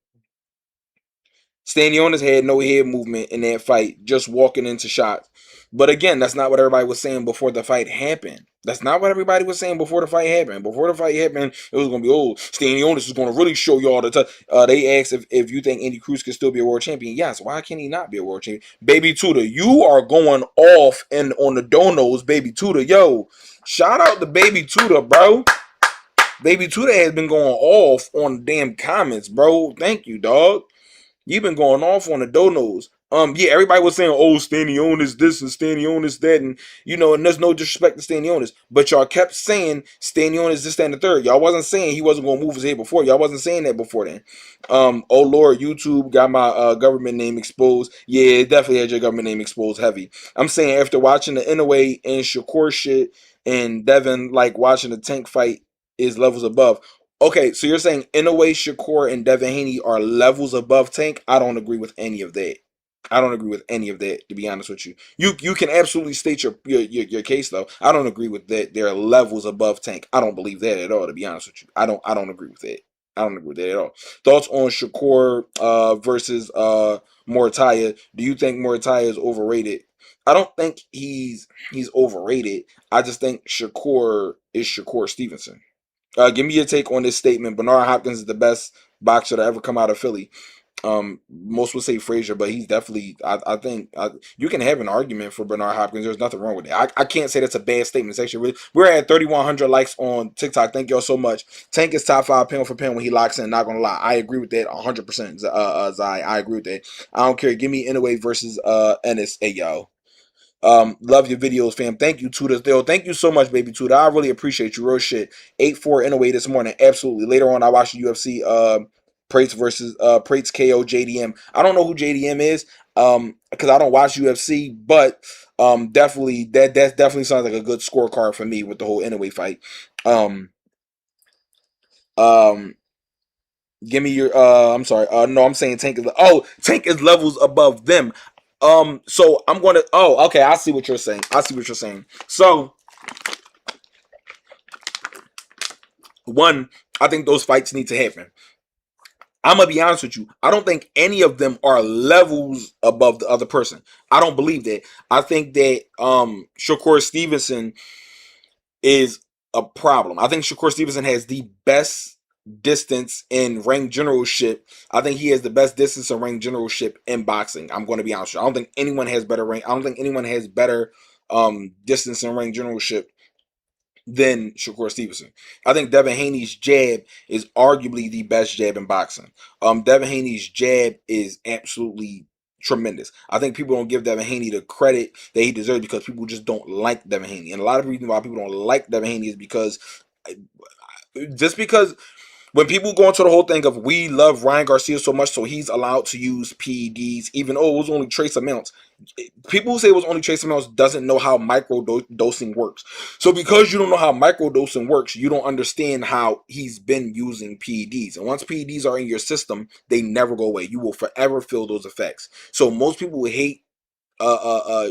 Stanionis had no head movement in that fight, just walking into shots. But again, that's not what everybody was saying before the fight happened. That's not what everybody was saying before the fight happened. Before the fight happened, it was going to be, oh, Stanionis is going to really show y'all the time. They asked if you think Andy Cruz can still be a world champion. Yes, why can he not be a world champion? Baby Tudor, you are going off and on the donos, Baby Tudor. Yo, shout out to Baby Tudor, bro. Baby Tudor has been going off on the damn comments, bro. Thank you, dog. You've been going off on the donos. Yeah, everybody was saying, "Oh, Stanionis this and Stanionis that," and and there's no disrespect to Stanionis, but y'all kept saying Stanionis this, that, and the third. Y'all wasn't saying he wasn't gonna move his head before. Y'all wasn't saying that before then. Oh Lord, YouTube got my government name exposed. Yeah, it definitely had your government name exposed heavy. I'm saying after watching the Inoue and Shakur shit and Devin like watching the Tank fight is levels above. Okay, so you're saying Inoue, Shakur, and Devin Haney are levels above Tank? I don't agree with any of that. I don't agree with any of that, to be honest with you. You can absolutely state your case though. I don't agree with that. There are levels above Tank. I don't believe that at all, to be honest with you. I don't agree with that. I don't agree with that at all. Thoughts on Shakur versus Mortaya? Do you think Mortaya is overrated? I don't think he's overrated. I just think Shakur is Shakur Stevenson. Give me your take on this statement. Bernard Hopkins is the best boxer to ever come out of Philly. Most would say Frazier, but he's definitely. I think you can have an argument for Bernard Hopkins. There's nothing wrong with it. I can't say that's a bad statement. It's actually really. We're at 3,100 likes on TikTok. Thank y'all so much. Tank is top 5 pound for pound when he locks in. Not gonna lie, I agree with that 100%. Zai, I agree with that. I don't care. Give me Inoue versus Ennis. Hey yo. Love your videos, fam. Thank you, Tudor. Yo, thank you so much, baby Tudor. I really appreciate you. Real shit. 8-4 Inoue this morning. Absolutely. Later on, I watched the UFC. Prates versus Prates KO JDM. I don't know who JDM is. Because I don't watch UFC, but definitely that definitely sounds like a good scorecard for me with the whole Inoue fight. Um, um, Give me your I'm sorry. No, I'm saying Tank is levels above them. So I'm gonna okay, I see what you're saying. I see what you're saying. So one, I think those fights need to happen. I'm gonna be honest with you. I don't think any of them are levels above the other person. I don't believe that. I think that Shakur Stevenson is a problem. I think Shakur Stevenson has the best distance in ring generalship. I think he has the best distance in ring generalship in boxing. I'm going to be honest with you. I don't think anyone has better ring. I don't think anyone has better distance in ring generalship than Shakur Stevenson. I think Devin Haney's jab is arguably the best jab in boxing. Devin Haney's jab is absolutely tremendous. I think people don't give Devin Haney the credit that he deserves because people just don't like Devin Haney. And a lot of the reasons why people don't like Devin Haney is because just because when people go into the whole thing of we love Ryan Garcia so much, so he's allowed to use PEDs, even though it was only trace amounts. People who say it was only trace amounts doesn't know how micro dosing works. So because you don't know how micro dosing works, you don't understand how he's been using PEDs. And once PEDs are in your system, they never go away. You will forever feel those effects. So most people would hate uh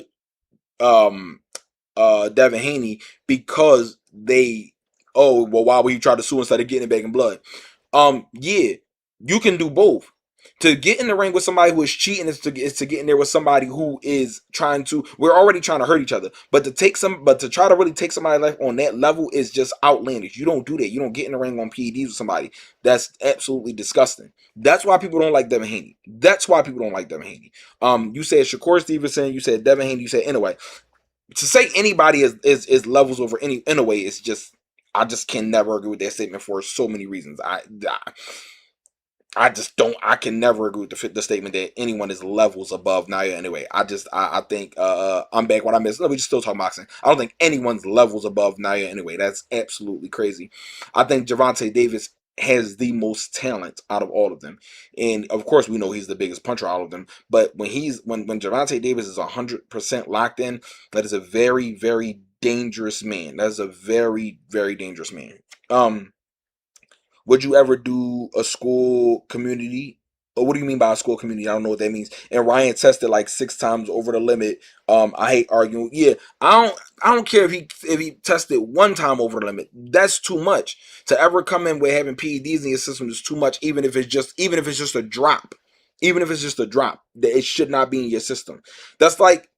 um Devin Haney because they why would he try to sue instead of getting it back in blood? Yeah, you can do both. To get in the ring with somebody who is cheating is to get in there with somebody who is trying to. We're already trying to hurt each other, but to try to really take somebody's life on that level is just outlandish. You don't do that. You don't get in the ring on PEDs with somebody. That's absolutely disgusting. That's why people don't like Devin Haney. That's why people don't like Devin Haney. You said Shakur Stevenson. You said Devin Haney. You said anyway. To say anybody is levels over any in a way is just I just can never agree with that statement for so many reasons. I just don't. I can never agree with the statement that anyone is levels above Naya. Anyway, I think I'm back. What I missed. Let me just still talk boxing. I don't think anyone's levels above Naya. Anyway, that's absolutely crazy. I think Gervonta Davis has the most talent out of all of them, and of course we know he's the biggest puncher out of them. But when Gervonta Davis is 100% locked in, that is a very very dangerous man. That is a very very dangerous man. Would you ever do a school community? Or what do you mean by a school community? I don't know what that means. And Ryan tested like 6 times over the limit. I hate arguing. Yeah, I don't care if he tested 1 time over the limit. That's too much. To ever come in with having PEDs in your system is too much, even if it's just a drop. Even if it's just a drop, that it should not be in your system. That's like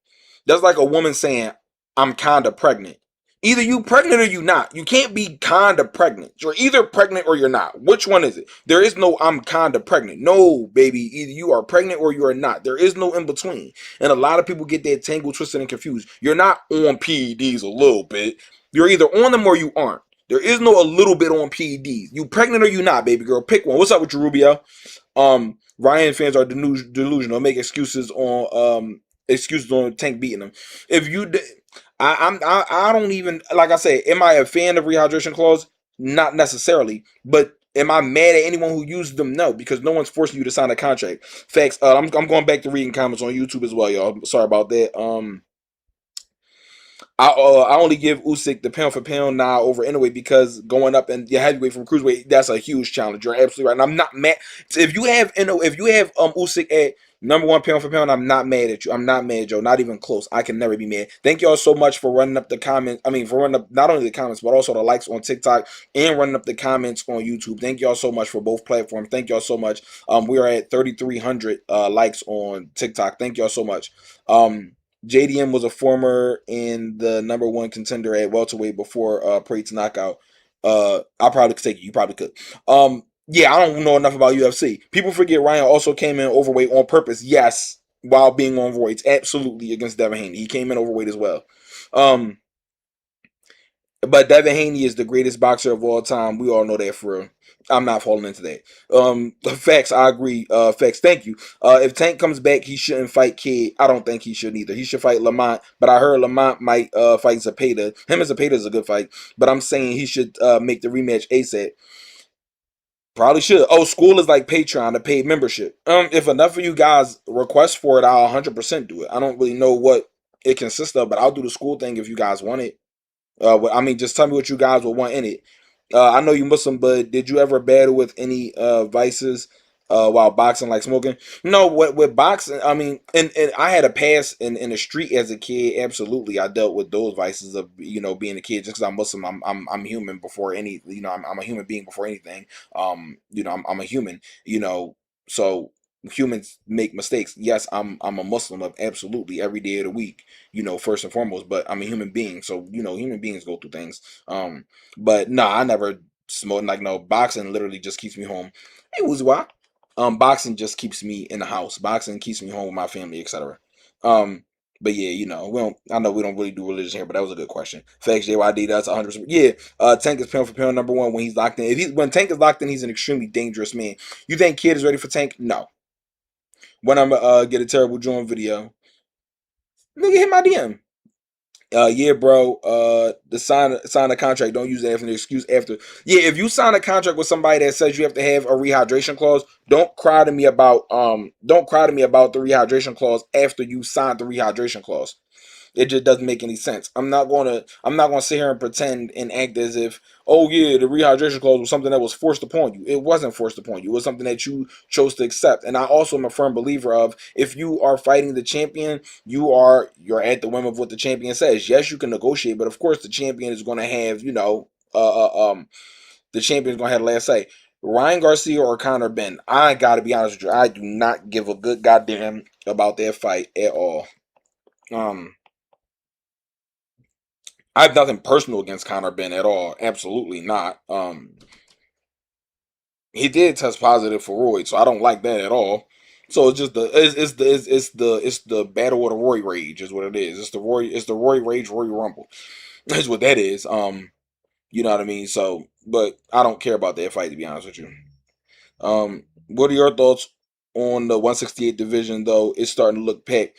that's like a woman saying, I'm kinda pregnant. Either you pregnant or you not. You can't be kinda pregnant. You're either pregnant or you're not. Which one is it? There is no I'm kinda pregnant. No, baby. Either you are pregnant or you are not. There is no in between. And a lot of people get that tangled, twisted, and confused. You're not on PEDs a little bit. You're either on them or you aren't. There is no a little bit on PEDs. You pregnant or you not, baby girl. Pick one. What's up with you, Rubio? Ryan fans are delusional. Make excuses on Tank beating them. If you, I don't even like I said. Am I a fan of rehydration clause? Not necessarily, but am I mad at anyone who uses them? No, because no one's forcing you to sign a contract. Facts. I'm going back to reading comments on YouTube as well, y'all. Sorry about that. I only give Usyk the pound for pound nod over Inoue because going up and your heavyweight from cruiserweight, that's a huge challenge. You're absolutely right. And I'm not mad. If you have Usyk at #1 pound for pound, I'm not mad at you. I'm not mad, Joe. Not even close. I can never be mad. Thank y'all so much for running up the comments. I mean, for running up not only the comments, but also the likes on TikTok and running up the comments on YouTube. Thank y'all so much for both platforms. Thank y'all so much. We are at 3,300 likes on TikTok. Thank y'all so much. JDM was a former and the #1 contender at welterweight before Prate's knockout. I probably could take it. You probably could. Yeah, I don't know enough about UFC. People forget Ryan also came in overweight on purpose. Yes, while being on roids, absolutely against Devin Haney. He came in overweight as well. Um, But Devin Haney is the greatest boxer of all time. We all know that for real. I'm not falling into that. Facts. I agree. Facts. Thank you. If Tank comes back, he shouldn't fight Kid. I don't think he should either. He should fight Lamont. But I heard Lamont might fight Zapata. Him and Zapata is a good fight. But I'm saying he should make the rematch ASAP. Probably should. Oh, school is like Patreon, a paid membership. If enough of you guys request for it, I'll 100% do it. I don't really know what it consists of, but I'll do the school thing if you guys want it. I mean, just tell me what you guys would want in it. I know you Muslim, but did you ever battle with any vices while boxing, like smoking? No, with boxing, I mean, and I had a past in the street as a kid. Absolutely, I dealt with those vices of being a kid. Just because I'm Muslim, I'm human before any. I'm a human being before anything. I'm a human. So humans make mistakes. Yes, I'm a Muslim of absolutely every day of the week, first and foremost, but I'm a human being. So, human beings go through things. But no, I never smoked. Like, no, boxing literally just keeps me home. Hey, Wuzwa. Boxing just keeps me in the house. Boxing keeps me home with my family, etc. Um, but yeah, we don't. I know we don't really do religion here, but that was a good question. Facts, JYD, that's 100%. Yeah, Tank is pound for pound number one when he's locked in. When Tank is locked in, he's an extremely dangerous man. You think Kid is ready for Tank? No. When I'm get a terrible joint video, nigga hit my DM. Yeah, bro. The sign a contract. Don't use that as an excuse after. Yeah, if you sign a contract with somebody that says you have to have a rehydration clause, don't cry to me about the rehydration clause after you signed the rehydration clause. It just doesn't make any sense. I'm not gonna sit here and pretend and act as if, oh yeah, the rehydration clause was something that was forced upon you. It wasn't forced upon you. It was something that you chose to accept. And I also am a firm believer of, if you are fighting the champion, you're at the whim of what the champion says. Yes, you can negotiate, but of course the champion is gonna have, the champion's gonna have the last say. Ryan Garcia or Conor Ben, I gotta be honest with you, I do not give a good goddamn about that fight at all. Um I have nothing personal against Conor Ben at all. Absolutely not. He did test positive for Roy, so I don't like that at all. So it's the battle of the Roy Rage is what it is. It's the Roy Rage Roy Rumble. That's what that is. You know what I mean. So, but I don't care about that fight, to be honest with you. What are your thoughts on the 168 division though? It's starting to look packed.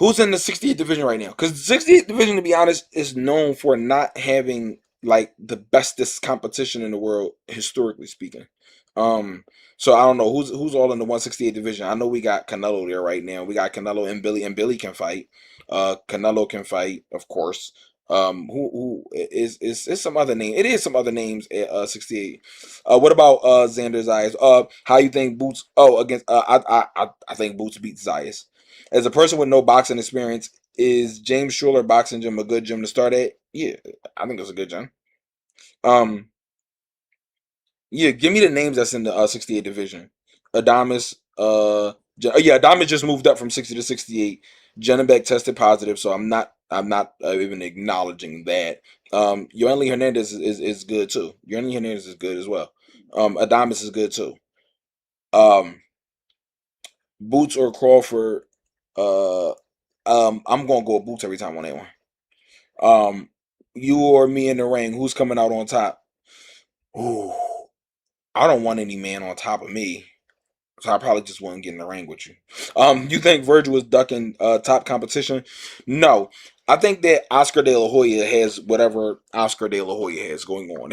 Who's in the 68th division right now? Because the 68th division, to be honest, is known for not having like the bestest competition in the world, historically speaking. Um, so I don't know who's all in the 168 division. I know we got Canelo there right now. We got Canelo and Billy can fight. Canelo can fight, of course. Who is some other name? It is some other names at 68. What about Xander Zayas? How you think Boots? Oh, against I think Boots beats Zayas. As a person with no boxing experience, is James Schuler boxing gym a good gym to start at? Yeah, I think it's a good gym. Um, yeah, give me the names that's in the 68 division. Adamas, yeah, Adamas just moved up from 60 to 68. Jennebeck tested positive, so I'm not even acknowledging that. Yoeli Hernandez is good too. Yoeli Hernandez is good as well. Adamas is good too. Um, Boots or Crawford. Uh, I'm gonna go with Boots every time on that one. You or me in the ring, who's coming out on top? Ooh, I don't want any man on top of me, so I probably just wouldn't get in the ring with you. You think Virgil is ducking top competition? No. I think that Oscar De La Hoya has whatever Oscar De La Hoya has going on.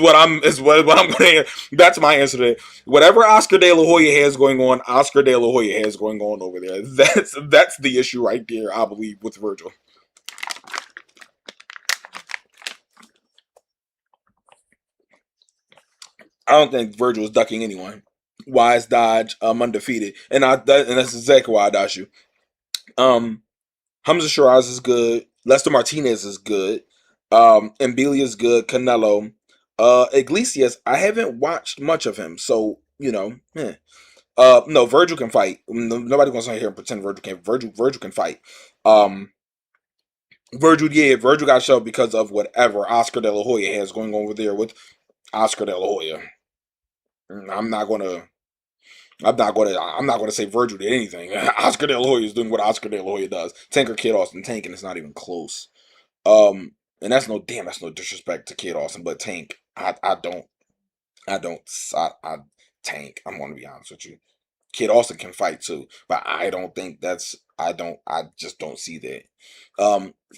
What I'm going. That's my answer to it. Whatever Oscar De La Hoya has going on, Oscar De La Hoya has going on over there. That's the issue right there. I believe with Virgil. I don't think Virgil is ducking anyone. Wise dodge. I'm undefeated, and that's exactly why I dodge you. Um, Hamza Shiraz is good. Lester Martinez is good. Mbelia is good. Canelo. Iglesias, I haven't watched much of him, so no, Virgil can fight. Nobody gonna sit here and pretend Virgil can't. Virgil can fight. Um, Virgil got shoved because of whatever Oscar De La Hoya has going on over there with Oscar De La Hoya. I'm not gonna. I'm not gonna say Virgil did anything. Oscar De La Hoya is doing what Oscar De La Hoya does. Tanker Kid Austin Tank, and it's not even close. And that's no disrespect to Kid Austin, but Tank, I don't, I Tank. I'm gonna be honest with you. Kid Austin can fight too, but I don't think that's. I just don't see that.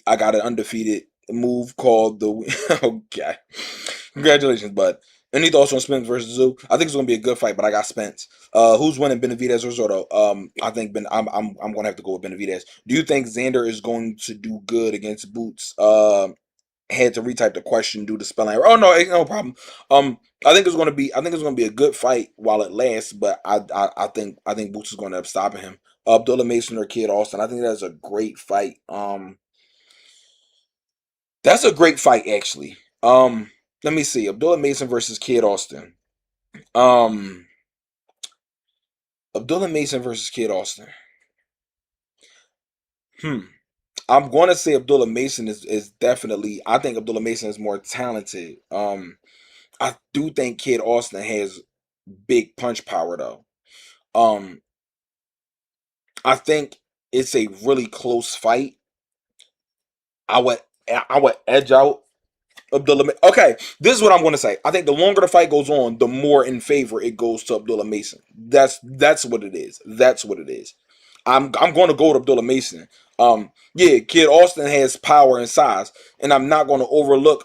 I got an undefeated move called the. Okay, congratulations, bud. Any thoughts on Spence versus Zoo? I think it's gonna be a good fight, but I got Spence. Who's winning, Benavidez or Zotto? I think I'm gonna have to go with Benavidez. Do you think Xander is going to do good against Boots? Had to retype the question due to spelling error. Oh no, no problem. I think it's gonna be a good fight while it lasts, but I think Boots is gonna end up stopping him. Abdullah Mason or Kid Austin. I think that's a great fight. That's a great fight actually. Let me see. Abdullah Mason versus Kid Austin. Um, Abdullah Mason versus Kid Austin. Hmm. I'm going to say Abdullah Mason is definitely. I think Abdullah Mason is more talented. I do think Kid Austin has big punch power though. Um, I think it's a really close fight. I would I would edge out Abdullah. Okay, this is what I'm going to say. I think the longer the fight goes on, the more in favor it goes to Abdullah Mason. That's what it is. That's what it is. I'm going to go with Abdullah Mason. Yeah, Kid Austin has power and size, and I'm not going to overlook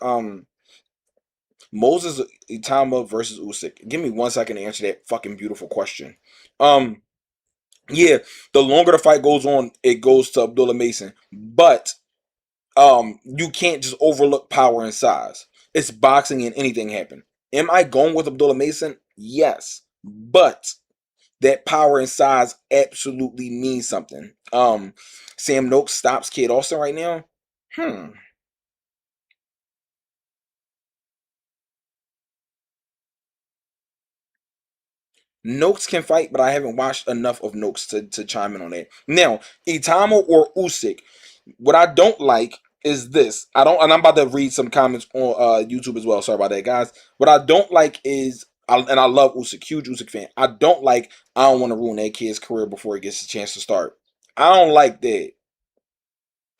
Moses Itama versus Usyk. Give me 1 second to answer that fucking beautiful question. Um, yeah, the longer the fight goes on, it goes to Abdullah Mason. But you can't just overlook power and size. It's boxing and anything happen. Am I going with Abdullah Mason? Yes. But that power and size absolutely means something. Sam Noakes stops Kid Austin right now. Hmm. Noakes can fight, but I haven't watched enough of Noakes to chime in on that. Now, Itama or Usyk, what I don't like is this. I don't, and I'm about to read some comments on YouTube as well. Sorry about that, guys. What I don't like is, and I love Usyk, huge Usyk fan. I don't like. I don't want to ruin that kid's career before he gets a chance to start. I don't like that.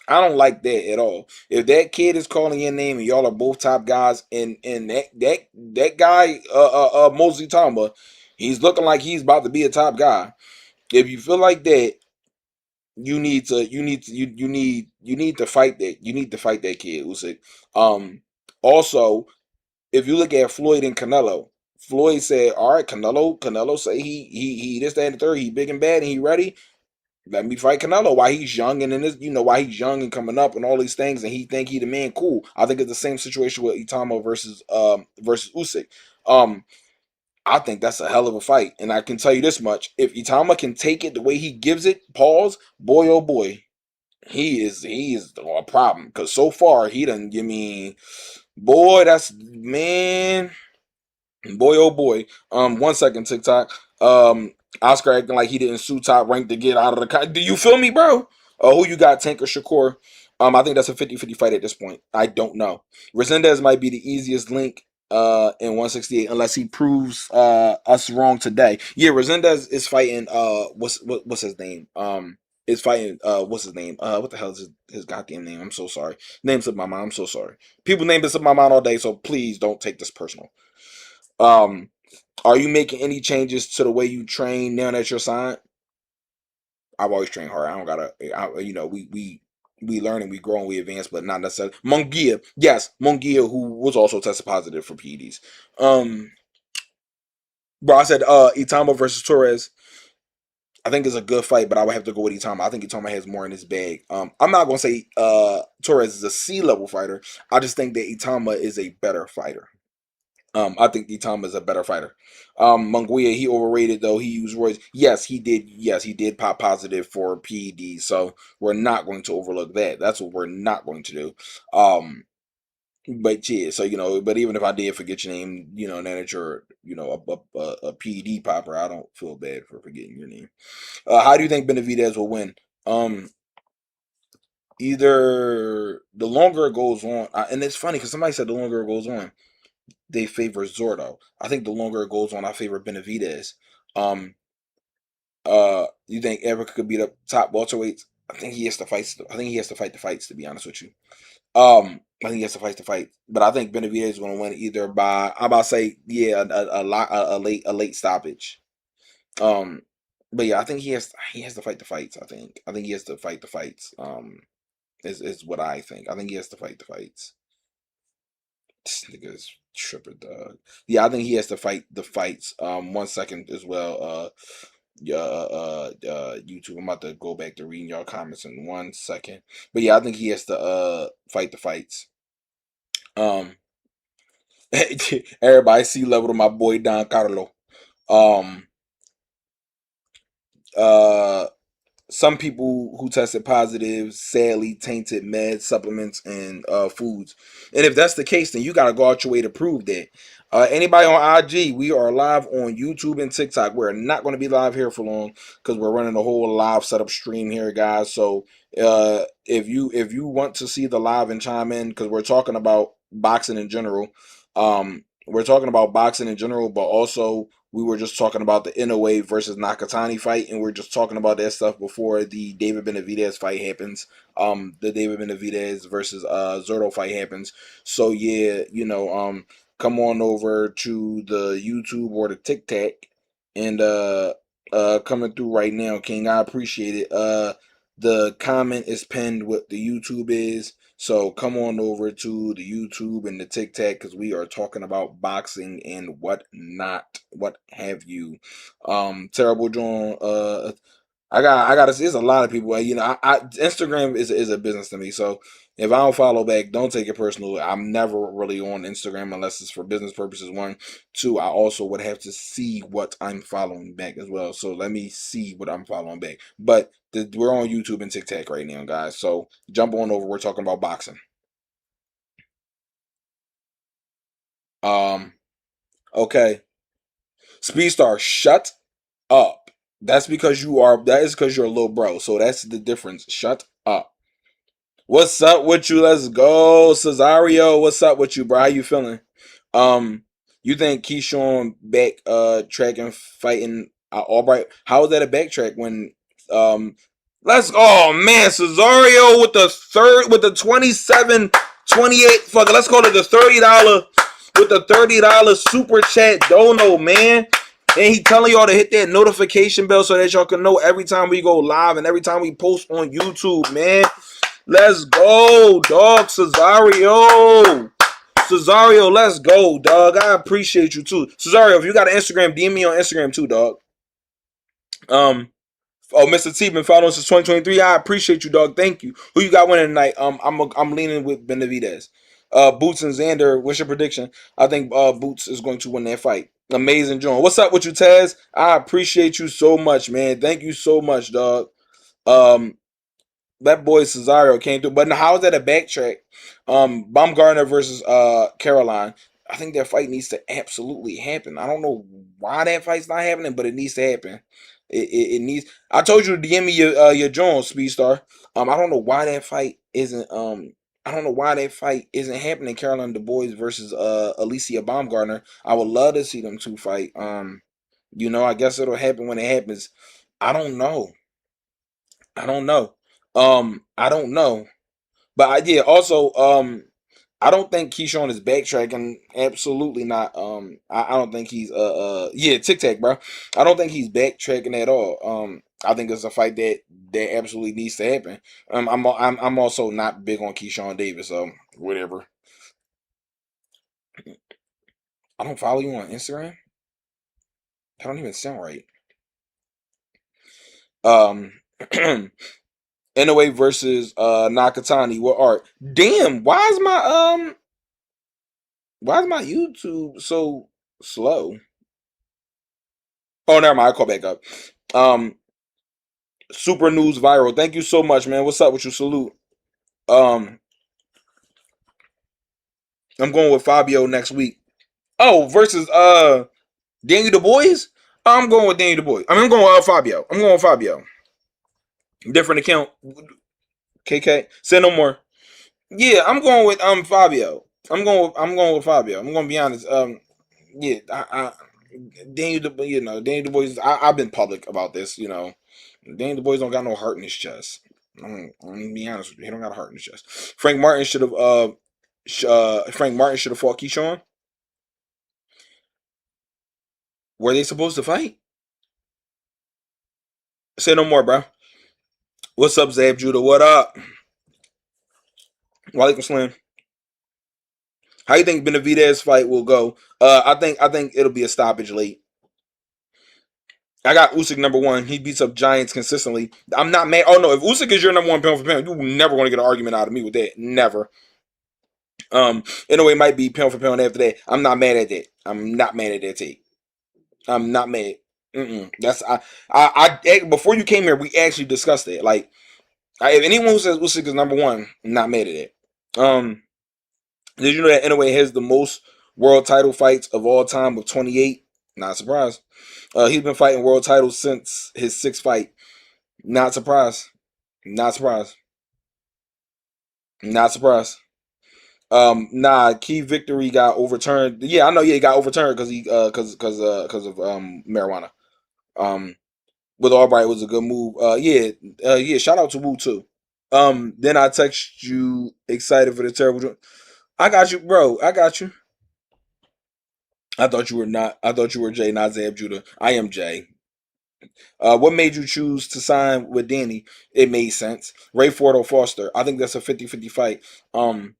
I don't like that at all. If that kid is calling your name and y'all are both top guys, and that guy Mosey Tamba, he's looking like he's about to be a top guy. If you feel like that, you need to fight that. You need to fight that kid, Usyk. Also, if you look at Floyd and Canelo, Floyd said, "All right, Canelo say he this that and the third. He big and bad and he ready. Let me fight Canelo while he's young and in this, why he's young and coming up and all these things, and he think he the man. Cool. I think it's the same situation with Itama versus Usyk. Um, I think that's a hell of a fight, and I can tell you this much: if Itama can take it the way he gives it, pause, boy oh boy, he is a problem. Because so far he done give me, boy, that's man. Boy, oh boy. 1 second, TikTok. Oscar acting like he didn't sue top rank to get out of the. Do you feel me, bro? Who you got, Tank or Shakur? I think that's a 50-50 fight at this point. I don't know. Resendez might be the easiest link in 168 unless he proves us wrong today. Yeah, Resendez is fighting what's his name? Is fighting what's his name? What the hell is his goddamn name? I'm so sorry. Name slipped my mind. I'm so sorry. People name this up my mind all day, so please don't take this personal. Um, are you making any changes to the way you train now that you're signed? I've always trained hard. I don't gotta, we learn and we grow and we advance, but not necessarily. Mungia, yes, Mungia, who was also tested positive for PEDs. Um, bro, I said Itama versus Torres. I think it's a good fight, but I would have to go with Itama. I think Itama has more in his bag. I'm not gonna say Torres is a C-level fighter. I just think that Itama is a better fighter. I think Itama is a better fighter. Munguia, he overrated though. He used roids. Yes, he did. Yes, he did pop positive for PED. So we're not going to overlook that. That's what we're not going to do. But yeah, so but even if I did forget your name, now that you're, a PED popper, I don't feel bad for forgetting your name. How do you think Benavidez will win? Um, Either the longer it goes on, and it's funny because somebody said the longer it goes on, they favor Zordo. I think the longer it goes on, I favor Benavidez. You think Eric could beat up top welterweights? I think he has to fight. I think he has to fight the fights. To be honest with you, I think he has to fight the fight. But I think Benavidez is going to win either by I'm about to say yeah a late stoppage. Um, but yeah, I think he has to fight the fights. I think he has to fight the fights. Is what I think. I think he has to fight the fights. This nigga's tripping, dog. Yeah, I think he has to fight the fights. 1 second as well. YouTube. I'm about to go back to reading y'all comments in 1 second. But yeah, I think he has to fight the fights. Um, everybody see level to my boy Don Carlo. Um, uh, some people who tested positive sadly tainted meds, supplements, and foods. And if that's the case, then you got to go out your way to prove that. Anybody on IG, we are live on YouTube and TikTok. We're not going to be live here for long because we're running a whole live setup stream here, guys. So if you want to see the live and chime in, because we're talking about boxing in general, we're talking about boxing in general, but also we were just talking about the Inoue versus Nakatani fight, and we're just talking about that stuff before the David Benavidez fight happens. The David Benavidez versus Zurdo fight happens. So yeah, come on over to the YouTube or the TikTok, and coming through right now, King. I appreciate it. The comment is pinned what the YouTube is. So come on over to the YouTube and the TikTok because we are talking about boxing and what not, what have you. Terrible John. I gotta see. There's a lot of people. Instagram is a business to me. So if I don't follow back, don't take it personal. I'm never really on Instagram unless it's for business purposes. One, two. I also would have to see what I'm following back as well. So let me see what I'm following back. But we're on YouTube and TikTok right now, guys. So jump on over. We're talking about boxing. Um. Okay. Speedstar, shut up. That's because you are. That is because you're a little bro. So that's the difference. Shut up. What's up with you? Let's go, Cesario. What's up with you, bro? How you feeling? Um, you think Keyshawn back track and fighting Albright? How is that a backtrack when um let's oh man, Cesario with the third with the 27 28 fuck it, let's call it the $30 with the $30 super chat dono, man. And he telling y'all to hit that notification bell so that y'all can know every time we go live and every time we post on YouTube, man. Let's go, dog. Cesario, let's go, dog. I appreciate you too. Cesario, if you got an Instagram, DM me on Instagram too, dog. Um, Mr. T been following since 2023. I appreciate you, dog. Thank you. Who you got winning tonight? I'm leaning with Benavidez. Boots and Xander. What's your prediction? I think Boots is going to win that fight. Amazing, John. What's up with you, Taz? I appreciate you so much, man. Thank you so much, dog. Um, that boy Cesario came through. But how is that a backtrack? Baumgartner versus Caroline. I think that fight needs to absolutely happen. I don't know why that fight's not happening, but it needs to happen. It needs. I told you to DM me your Jones Speedstar. I don't know why that fight isn't. I don't know why that fight isn't happening. Caroline Du Bois versus Alicia Baumgartner. I would love to see them two fight. I guess it'll happen when it happens. I don't know. I don't know. I don't know. But yeah, also, I don't think Keyshawn is backtracking. Absolutely not. I don't think he's yeah, Tic Tac, bro. I don't think he's backtracking at all. I think it's a fight that absolutely needs to happen. I'm also not big on Keyshawn Davis, so whatever. I don't follow you on Instagram. That don't even sound right. Um, Inoue versus Nakatani. What art? Damn, why is my YouTube so slow? Oh, never mind. I call back up. Um, Super News Viral. Thank you so much, man. What's up with you? Salute. Um, I'm going with Fabio next week. Oh, versus Danny Du Bois. I'm going with Danny Du Bois. I'm going with Fabio. I'm going with Fabio. Different account. KK. Say no more. Yeah, I'm going with Fabio. I'm going with Fabio. I'm going to be honest. Yeah, Danny Du Bois. I've been public about this. Danny Du Bois don't got no heart in his chest. I'm gonna be honest with you. He don't got a heart in his chest. Frank Martin should have fought Keyshawn. Were they supposed to fight? Say no more, bro. What's up, Zab Judah? What up? Walaikum Slam. How you think Benavidez fight will go? I think it'll be a stoppage late. I got Usyk number one. He beats up giants consistently. I'm not mad. Oh no, if Usyk is your number one pound for pound, you never going to get an argument out of me with that. Never. In a way, might be pound for pound after that. I'm not mad at that. I'm not mad at that take. I'm not mad. That's before you came here, we actually discussed that. Like, if anyone who says Usyk is number one, I'm not mad at that. Did you know that Inoue has the most world title fights of all time with 28? Not surprised. He's been fighting world titles since his sixth fight. Not surprised. Not surprised. Not surprised. Nah, key victory got overturned. Yeah, I know. Yeah, it got overturned because because of marijuana. Um, with Albright was a good move. Yeah. Shout out to Wu too. Then I text you excited for the terrible. I got you, bro. I got you. I thought you were not. I thought you were Jay, not Zab Judah. I am Jay. What made you choose to sign with Danny? It made sense. Ray Ford or Foster? I think that's a 50-50 fight. Um,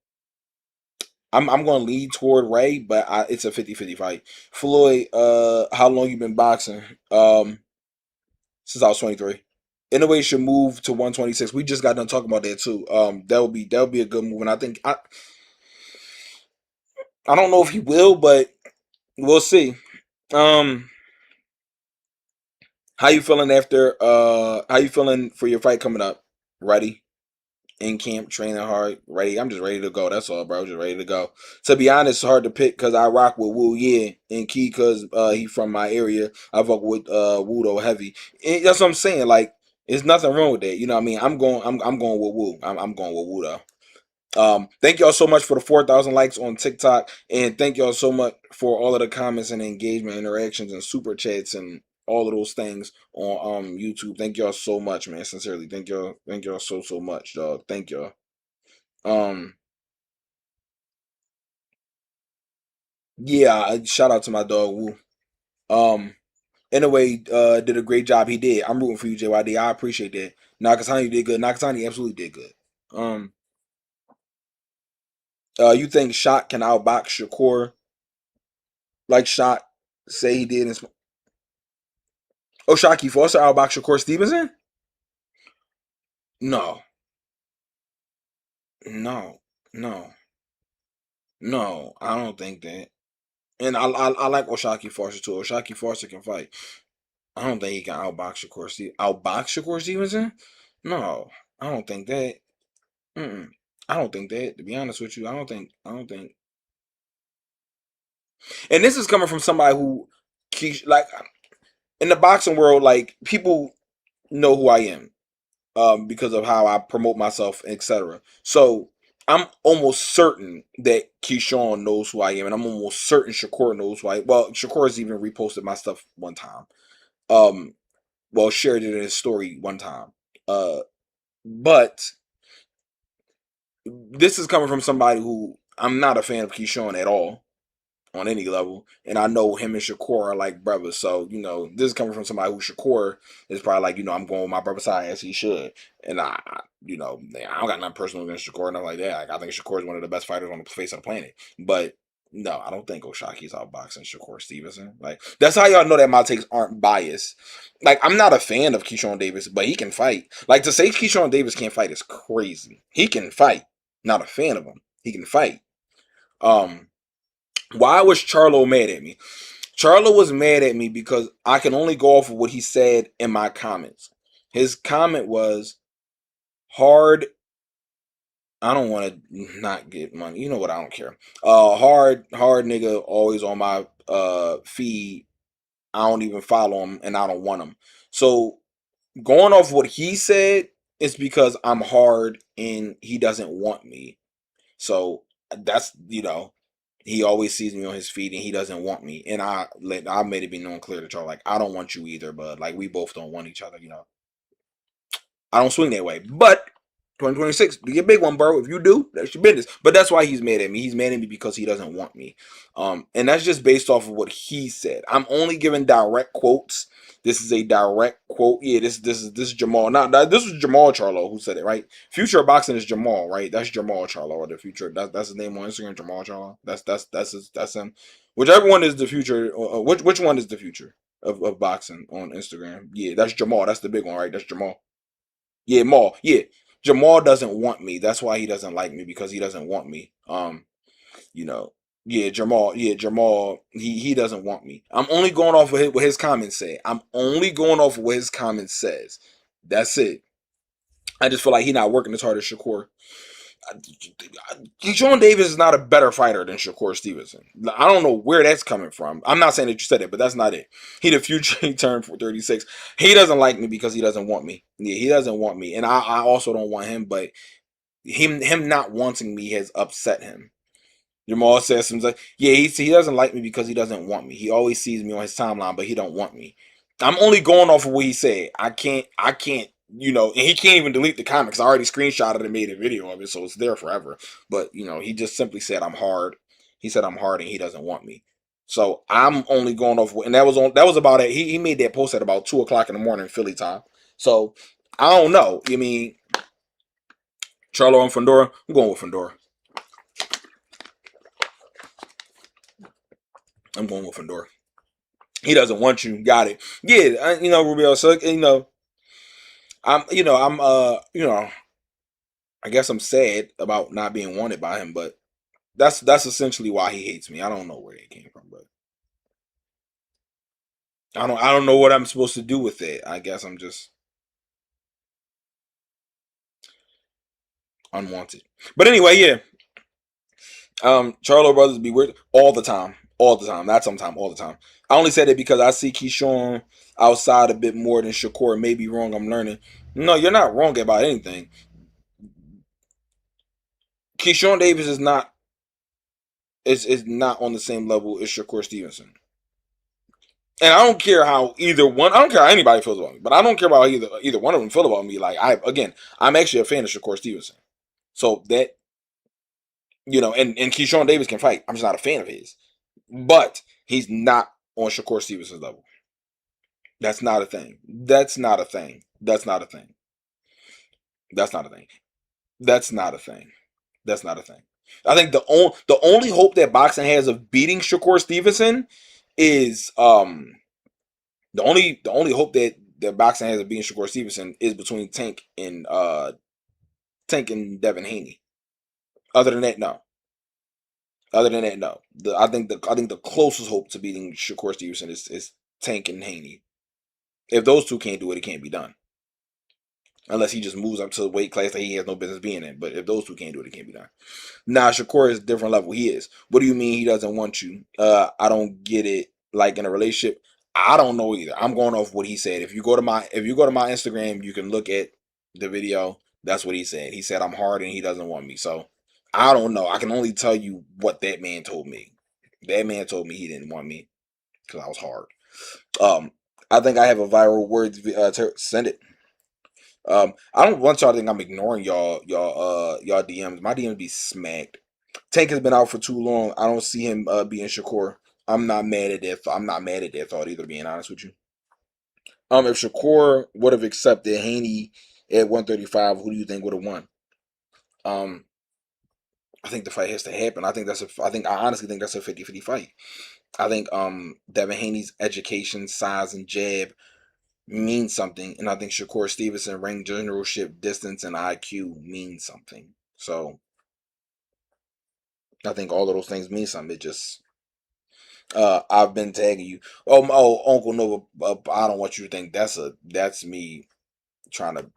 I'm going to lead toward Ray, but it's a 50-50 fight. Floyd, how long you been boxing? Since I was 23. Inoue should move to 126. We just got done talking about that too. That would be a good move, and I don't know if he will, but we'll see. Um, how you feeling for your fight coming up? Ready? In camp, training hard, ready. I'm just ready to go. That's all, bro. Just ready to go. To be honest, it's hard to pick because I rock with Wu, yeah, and Key because he from my area. I fuck with Wu though heavy. And that's what I'm saying. Like, there's nothing wrong with that. You know what I mean? I'm going with Wu. I'm going with Wu though. Thank y'all so much for the 4,000 likes on TikTok, and thank y'all so much for all of the comments and engagement, interactions, and super chats and all of those things on YouTube. Thank y'all so much, man. Sincerely, thank y'all so much, dog. Thank y'all. Um, yeah, shout out to my dog Wu. Um, anyway, did a great job. He did. I'm rooting for you, JYD. I appreciate that. Nakatani did good. Nakatani absolutely did good. Um, you think Shot can outbox Shakur like Shot say he did in Oshaki Foster outbox Shakur Stevenson? No, no, no, no. I don't think that. And I like Oshaki Foster too. Oshaki Foster can fight. I don't think he can outbox Shakur Stevenson? No, I don't think that. Mm-mm. I don't think that. To be honest with you, I don't think. I don't think. And this is coming from somebody who, like, in the boxing world, like people know who I am. Because of how I promote myself, etc. So I'm almost certain that Keyshawn knows who I am, and I'm almost certain Shakur knows who I am. Well, Shakur has even reposted my stuff one time. Um, well, shared it in his story one time. But this is coming from somebody who I'm not a fan of Keyshawn at all on any level, and I know him and Shakur are like brothers. So this is coming from somebody who Shakur is probably like, I'm going with my brother's side as he should, and I don't got nothing personal against Shakur, nothing like that. Like, I think Shakur is one of the best fighters on the face of the planet, but no, I don't think Oshaki's outboxing Shakur Stevenson. Like, that's how y'all know that my takes aren't biased. Like, I'm not a fan of Keyshawn Davis, but he can fight. Like, to say Keyshawn Davis can't fight is crazy. He can fight. Not a fan of him. He can fight. Um, why was Charlo mad at me? Charlo was mad at me because I can only go off of what he said in my comments. His comment was hard. I don't want to not get money. You know what? I don't care. Hard nigga always on my feed. I don't even follow him and I don't want him. So going off what he said, it's because I'm hard and he doesn't want me. So that's he always sees me on his feet and he doesn't want me. And I made it be known clear to y'all, like, I don't want you either, but like we both don't want each other. I don't swing that way. But 2026, be a big one, bro. If you do, that's your business. But that's why he's mad at me. He's mad at me because he doesn't want me. And that's just based off of what he said. I'm only giving direct quotes. This is a direct quote. Yeah, this is Jamal. Not this was Jamal Charlo who said it, right? Future of boxing is Jamal, right? That's Jamal Charlo or the future. That's his name on Instagram, Jamal Charlo. That's him. Whichever one is the future. Which one is the future of boxing on Instagram? Yeah, that's Jamal. That's the big one, right? That's Jamal. Yeah, Maul. Yeah, Jamal doesn't want me. That's why he doesn't like me because he doesn't want me. You know, yeah, Jamal. Yeah, Jamal. He doesn't want me. I'm only going off of what his comments say. I'm only going off of what his comments says. That's it. I just feel like he's not working as hard as Shakur. Sean Davis is not a better fighter than Shakur Stevenson. I don't know where that's coming from. I'm not saying that you said it, but that's not it. He the future. He turned for 36. He doesn't like me because he doesn't want me. Yeah, he doesn't want me, and I also don't want him. But him not wanting me has upset him. Jamal says something like, yeah, he doesn't like me because he doesn't want me. He always sees me on his timeline, but he don't want me. I'm only going off of what he said. I can't, and he can't even delete the comment because I already screenshotted and made a video of it, so it's there forever. But he just simply said I'm hard. He said I'm hard and he doesn't want me. So I'm only going off, and that was about it. He made that post at about 2 o'clock in the morning Philly time. So I don't know. I mean, Charlo and Fedora. I'm going with Fedora. I'm going with Fedora. He doesn't want you. Got it. Yeah, Rubio. So I guess I'm sad about not being wanted by him, but that's essentially why he hates me. I don't know where it came from, but I don't know what I'm supposed to do with it. I guess I'm just unwanted. But anyway, yeah. Charlo brothers be weird all the time. All the time. Not sometime, all the time. I only said it because I see Keyshawn outside a bit more than Shakur. May be wrong, I'm learning. No, you're not wrong about anything. Keyshawn Davis is not on the same level as Shakur Stevenson. And I don't care how either one. I don't care how anybody feels about me, but I don't care about how either one of them feel about me. Like I'm actually a fan of Shakur Stevenson. So that and Keyshawn Davis can fight. I'm just not a fan of his, but he's not on Shakur Stevenson's level. That's not a thing. That's not a thing. That's not a thing. That's not a thing. That's not a thing. That's not a thing. I think the only hope that boxing has of beating Shakur Stevenson is the only hope that boxing has of beating Shakur Stevenson is between Tank and Devin Haney. Other than that, no. Other than that, no. I think the closest hope to beating Shakur Stevenson is Tank and Haney. If those two can't do it, it can't be done. Unless he just moves up to the weight class that he has no business being in. But if those two can't do it, it can't be done. Nah, Shakur is a different level. He is. What do you mean he doesn't want you? I don't get it. Like in a relationship, I don't know either. I'm going off what he said. If you go to my Instagram, you can look at the video. That's what he said. He said I'm hard and he doesn't want me. So I don't know. I can only tell you what that man told me. That man told me he didn't want me because I was hard. Um, I think I have a viral word. Send it. I don't want y'all to think I'm ignoring y'all DMs. My DMs be smacked. Tank has been out for too long. I don't see him being Shakur. I'm not mad at that. I'm not mad at that thought either. Being honest with you. If Shakur would have accepted Haney at 135, who do you think would have won? Um, I think the fight has to happen. I honestly think that's a 50-50 fight. I think Devin Haney's education, size, and jab means something, and I think Shakur Stevenson ring generalship, distance, and IQ means something. So I think all of those things mean something. It just I've been tagging you. Uncle Nova, I don't want you to think that's me trying to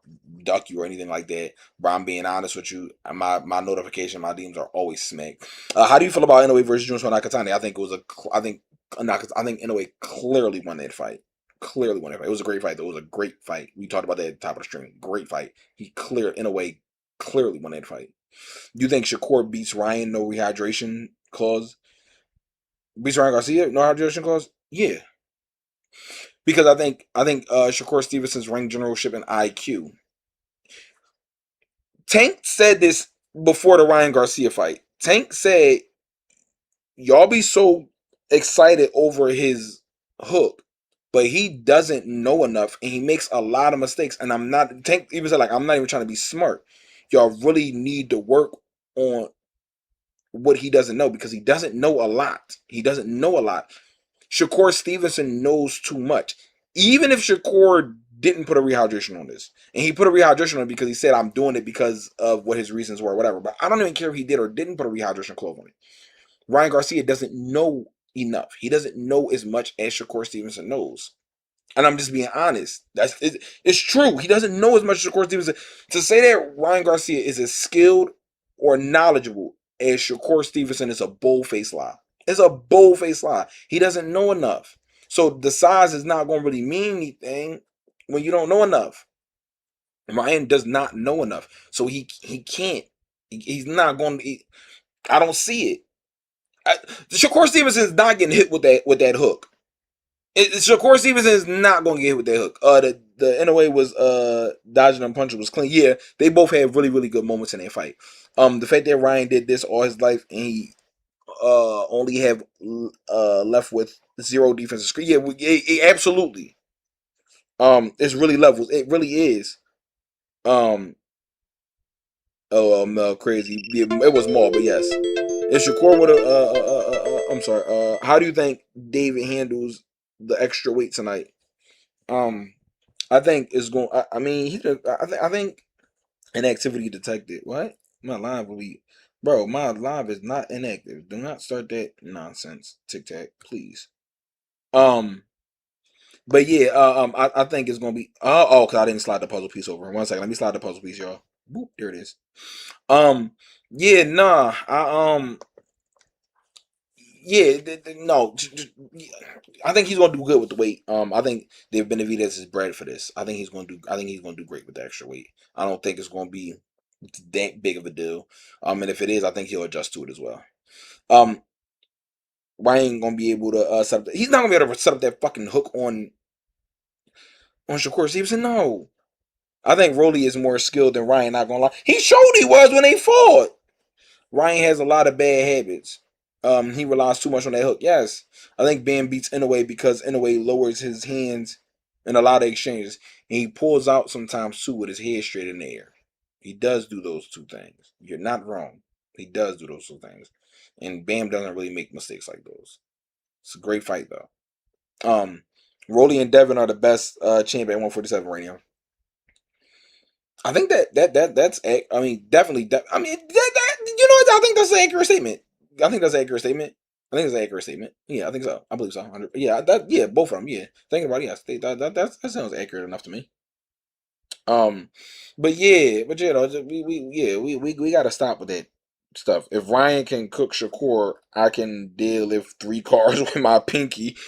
duck you or anything like that. But I'm being honest with you. My notification, my DMs are always smacked. How do you feel about Inoue versus Junior Nakatani? I think Inoue clearly won that fight. Clearly won that fight. It was a great fight. Though. It was a great fight. We talked about that at the top of the stream. Great fight. Inoue clearly won that fight. Do you think Shakur beats Ryan no rehydration clause? Beats Ryan Garcia no rehydration clause? Yeah, because I think Shakur Stevenson's ring generalship and IQ. Tank said this before the Ryan Garcia fight. Tank said, y'all be so excited over his hook, but he doesn't know enough and he makes a lot of mistakes. And I'm not, Tank even said, like, I'm not even trying to be smart. Y'all really need to work on what he doesn't know because he doesn't know a lot. He doesn't know a lot. Shakur Stevenson knows too much. Even if Shakur didn't put a rehydration on this, and he put a rehydration on it because he said, I'm doing it because of what his reasons were, whatever. But I don't even care if he did or didn't put a rehydration clove on it. Ryan Garcia doesn't know enough. He doesn't know as much as Shakur Stevenson knows. And I'm just being honest. It's true. He doesn't know as much as Shakur Stevenson. To say that Ryan Garcia is as skilled or knowledgeable as Shakur Stevenson is a bold-faced lie. It's a bold-faced lie. He doesn't know enough. So the size is not going to really mean anything when you don't know enough. Ryan does not know enough. So he can't. He's not going to. I don't see it. Shakur Stevenson is not getting hit with that hook. Shakur Stevenson is not going to get hit with that hook. The Inoue was dodging and punching was clean. Yeah, they both had really really good moments in that fight. The fact that Ryan did this all his life and he only have left with zero defensive screen. Yeah, absolutely. It's really levels. It really is. Um, crazy. Yeah, it was more, but yes. If Shakur would have, I'm sorry. How do you think David handles the extra weight tonight? Um, I think it's going. I mean, I think inactivity detected. What? My live will be, bro. My live is not inactive. Do not start that nonsense. Tic Tac, please. Um, but yeah. I think it's gonna be. Cause I didn't slide the puzzle piece over. 1 second. Let me slide the puzzle piece, y'all. Boop. There it is. Um. Yeah. Nah. Yeah, no, I think he's gonna do good with the weight. I think Dave Benavidez is bred for this. I think he's gonna do. I think he's gonna do great with the extra weight. I don't think it's gonna be that big of a deal. And if it is, I think he'll adjust to it as well. Um, Ryan gonna be able to set up. He's not gonna be able to set up that fucking hook on Shakur Stevenson. No, I think Rolly is more skilled than Ryan. Not gonna lie, he showed he was when they fought. Ryan has a lot of bad habits. He relies too much on that hook. Yes, I think Bam beats Inoue because Inoue lowers his hands in a lot of exchanges, and he pulls out sometimes too with his head straight in the air. He does do those two things. You're not wrong. He does do those two things, and Bam doesn't really make mistakes like those. It's a great fight though. Rolly and Devin are the best champ at 147 right now. I think that's I mean definitely I mean you know what I think that's an accurate statement. I think that's an accurate statement. I think it's an accurate statement. Yeah, I think so. I believe so. 100. Yeah, yeah, both of them. Yeah, thinking about it, yes, that sounds accurate enough to me. Um, but yeah, we got to stop with that stuff. If Ryan can cook Shakur, I can deadlift 3 cars with my pinky.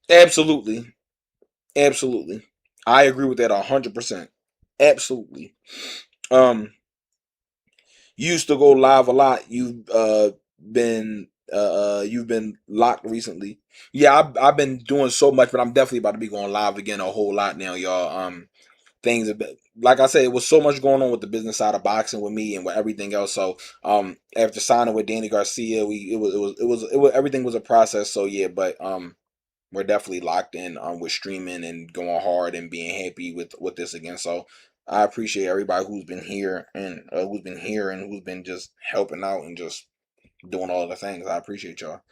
Absolutely, absolutely. I agree with that 100%. Absolutely. Um, you used to go live a lot. You've been locked recently. Yeah, I've been doing so much, but I'm definitely about to be going live again a whole lot now, y'all. Things have been, like I said, it was so much going on with the business side of boxing with me and with everything else. So after signing with Danny Garcia, everything was a process. So yeah, but we're definitely locked in with streaming and going hard and being happy with this again. So I appreciate everybody who's been here and who's been just helping out and just doing all the things. I appreciate y'all.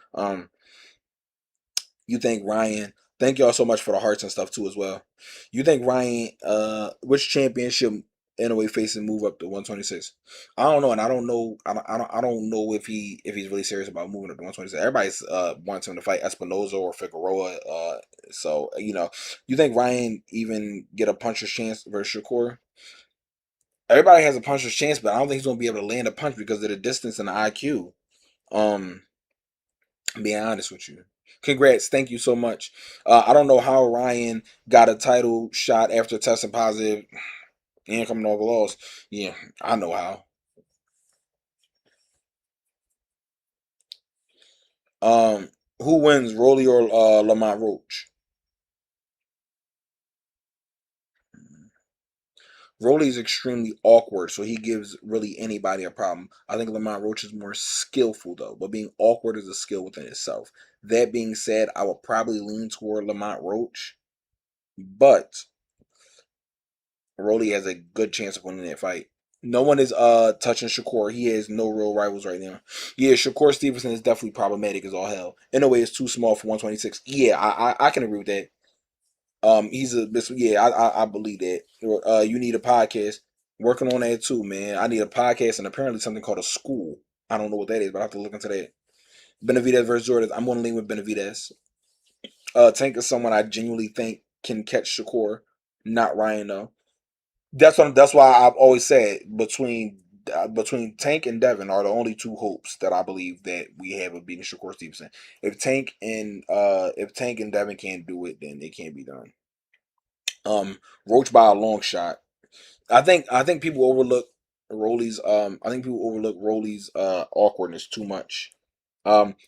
You think Ryan? Thank y'all so much for the hearts and stuff too as well. You think Ryan? Which championship in a way facing move up to 126? I don't know, and I don't know. I don't know if he's really serious about moving up to 126. Everybody's wants him to fight Espinoza or Figueroa. So you think Ryan even get a puncher's chance versus Shakur? Everybody has a puncher's chance, but I don't think he's gonna be able to land a punch because of the distance and the IQ. Um, being honest with you. Congrats. Thank you so much. I don't know how Ryan got a title shot after testing positive and coming off a loss. Yeah, I know how. Um, who wins, Rolly or Lamont Roach? Rolly is extremely awkward, so he gives really anybody a problem. I think Lamont Roach is more skillful though, but being awkward is a skill within itself. That being said, I would probably lean toward Lamont Roach, but Rolly has a good chance of winning that fight. No one is touching Shakur. He has no real rivals right now. Yeah, Shakur Stevenson is definitely problematic as all hell. Inoue is too small for 126. Yeah, I can agree with that. He's a yeah, I believe that. You need a podcast. Working on that too, man. I need a podcast and apparently something called a school. I don't know what that is, but I have to look into that. Benavidez versus Jordan. I'm gonna lean with Benavidez. Tank is someone I genuinely think can catch Shakur, not Ryan though. That's why I've always said between Tank and Devin are the only two hopes that I believe that we have of beating Shakur Stevenson. If Tank and Devin can't do it, then it can't be done. Roach by a long shot. I think people overlook Rolly's awkwardness too much.